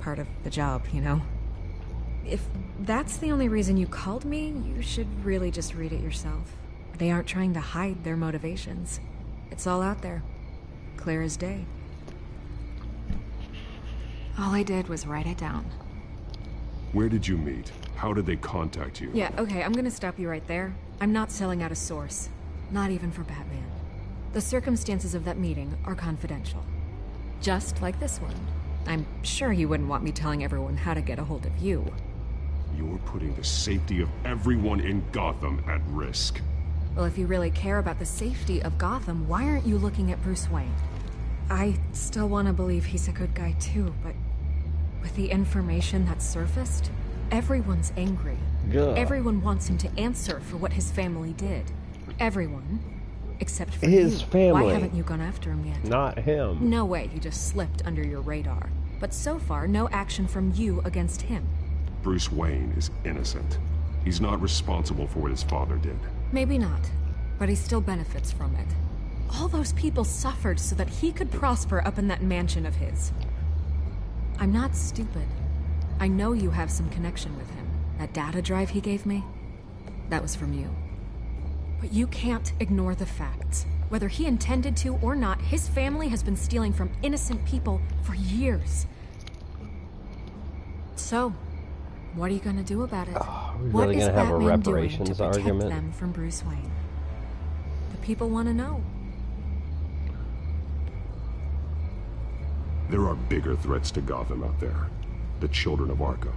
Part of the job, you know? If that's the only reason you called me, you should really just read it yourself. They aren't trying to hide their motivations. It's all out there. Clear as day. All I did was write it down. Where did you meet? How did they contact you? Yeah, okay, I'm gonna stop you right there. I'm not selling out a source. Not even for Batman. The circumstances of that meeting are confidential. Just like this one. I'm sure you wouldn't want me telling everyone how to get a hold of you. You're putting the safety of everyone in Gotham at risk. Well, if you really care about the safety of Gotham, why aren't you looking at Bruce Wayne? I still want to believe he's a good guy too, but with the information that's surfaced, everyone's angry. Yeah. Everyone wants him to answer for what his family did. Everyone, except for his you. family. Why haven't you gone after him yet? Not him. No way, he just slipped under your radar. But so far, no action from you against him. Bruce Wayne is innocent. He's not responsible for what his father did. Maybe not, but he still benefits from it. All those people suffered so that he could prosper up in that mansion of his. I'm not stupid. I know you have some connection with him. That data drive he gave me, that was from you. But you can't ignore the facts. Whether he intended to or not, his family has been stealing from innocent people for years. So, what are you gonna do about it? Are we What really is gonna have a Batman doing to reparations protect argument? them from Bruce Wayne? The people want to know. There are bigger threats to Gotham out there. The children of Arkham.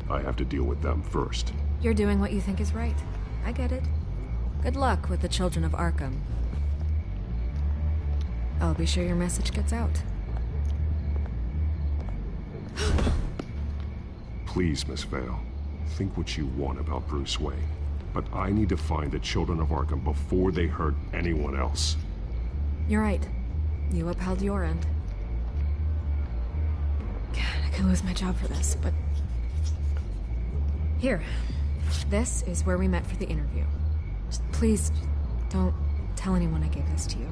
I have to deal with them first. You're doing what you think is right. I get it. Good luck with the children of Arkham. I'll be sure your message gets out. Please, Miss Vale. Think what you want about Bruce Wayne. But I need to find the children of Arkham before they hurt anyone else. You're right. You upheld your end. God, I could lose my job for this, but... Here. This is where we met for the interview. Just please, don't tell anyone I gave this to you.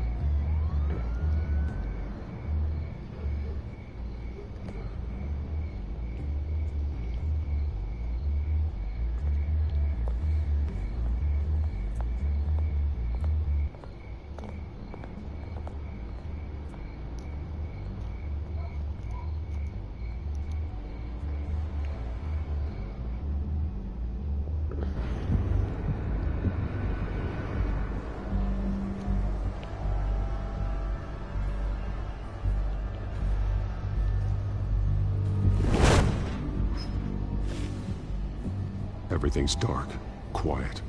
Everything's dark, quiet.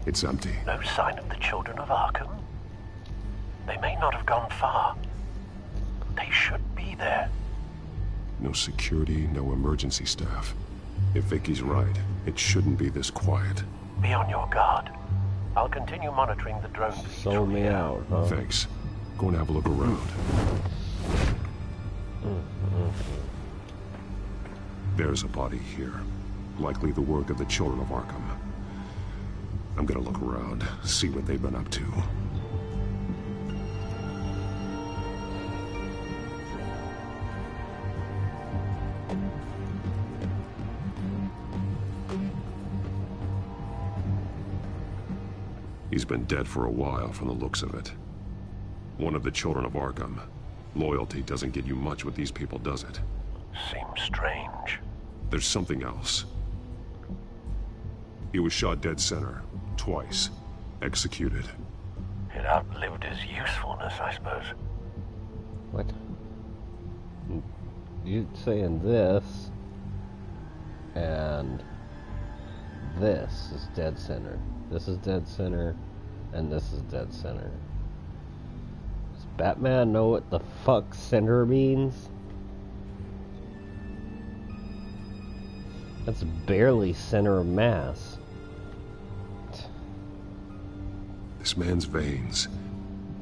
It's empty. No sign of the children of Arkham? They may not have gone far. They should be there. No security, no emergency staff. If Vicky's right, it shouldn't be this quiet. Be on your guard. I'll continue monitoring the drone. Sold me out, huh? Thanks. Go and have a look around. There's a body here. Likely the work of the children of Arkham. I'm gonna look around, see what they've been up to. He's been dead for a while from the looks of it. One of the children of Arkham. Loyalty doesn't get you much with these people, does it? Seems strange. There's something else. He was shot dead center, twice. Executed. It outlived his usefulness, I suppose. What? You saying this, and this is dead center. This is dead center, and this is dead center. Does Batman know what the fuck center means? That's barely center of mass. This man's veins.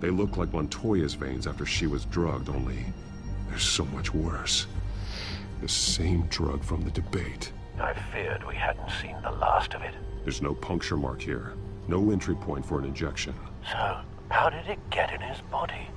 They look like Montoya's veins after she was drugged, only they're so much worse. The same drug from the debate. I feared we hadn't seen the last of it. There's no puncture mark here. No entry point for an injection. So, how did it get in his body?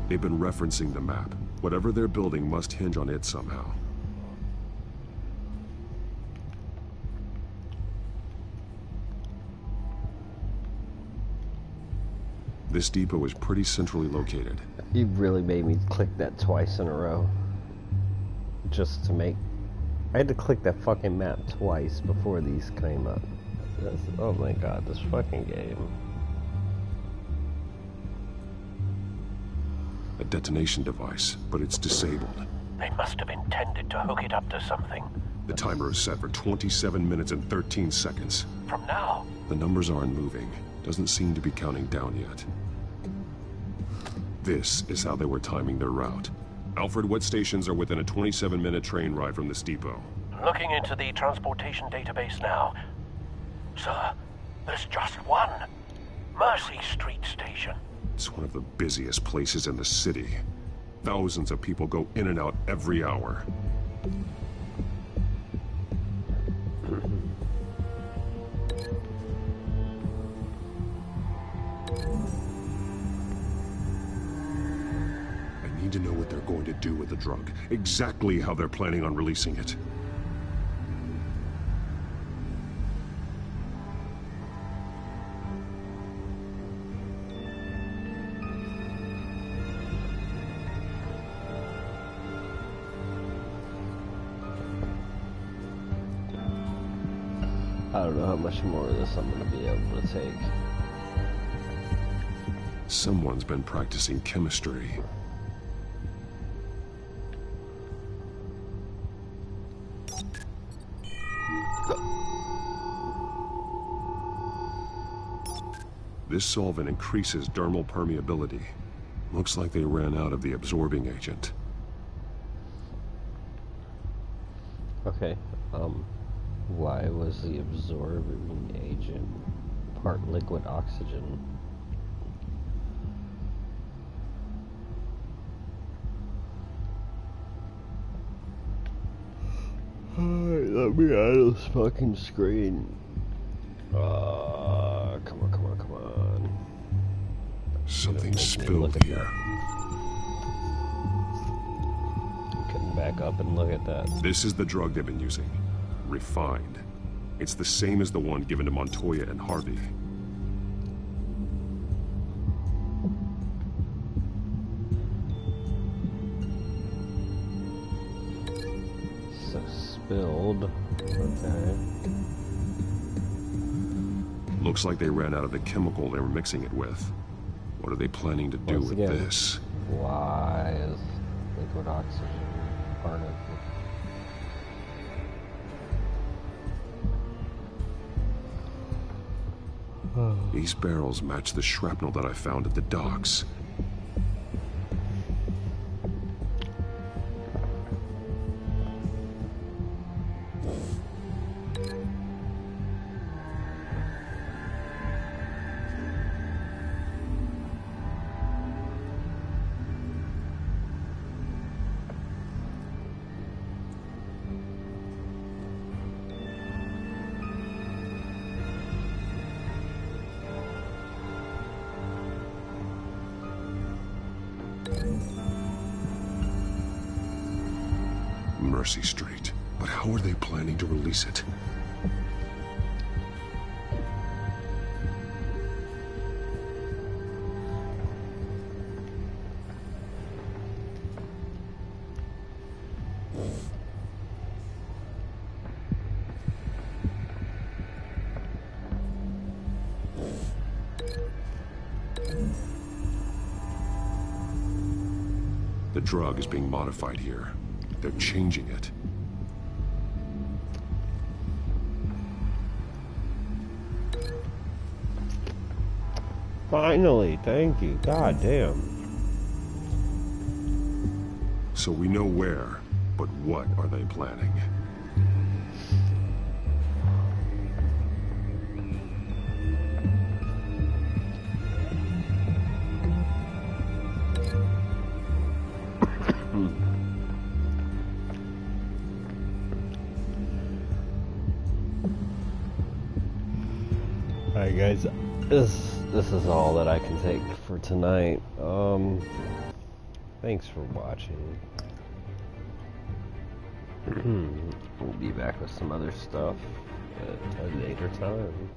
They've been referencing the map. Whatever they're building must hinge on it somehow. This depot is pretty centrally located. You really made me click that twice in a row. Just to make... I had to click that fucking map twice before these came up. Oh my god, this fucking game. A detonation device, but it's disabled. They must have intended to hook it up to something. The timer is set for 27 minutes and 13 seconds. From now? The numbers aren't moving. Doesn't seem to be counting down yet. This is how they were timing their route. Alfred, what stations are within a 27-minute train ride from this depot? Looking into the transportation database now. Sir, there's just one. Mercy Street Station. It's one of the busiest places in the city. Thousands of people go in and out every hour. I need to know what they're going to do with the drug. Exactly how they're planning on releasing it. I don't know how much more of this I'm going to be able to take. Someone's been practicing chemistry. This solvent increases dermal permeability. Looks like they ran out of the absorbing agent. Okay, why was the absorbing agent part liquid oxygen? Alright, let me out of this fucking screen. Come on. Something spilled here. Couldn't back up and look at that. This is the drug they've been using. Refined. It's the same as the one given to Montoya and Harvey. So spilled. Okay. Looks like they ran out of the chemical they were mixing it with. What are they planning to do with this? Why is liquid oxygen part of it? These barrels match the shrapnel that I found at the docks. Mercy Street. But how are they planning to release it? The drug is being modified here. They're changing it. Finally, thank you. God damn. So we know where, but what are they planning? Alright guys, this is all that I can take for tonight. Thanks for watching. We'll be back with some other stuff at a later time.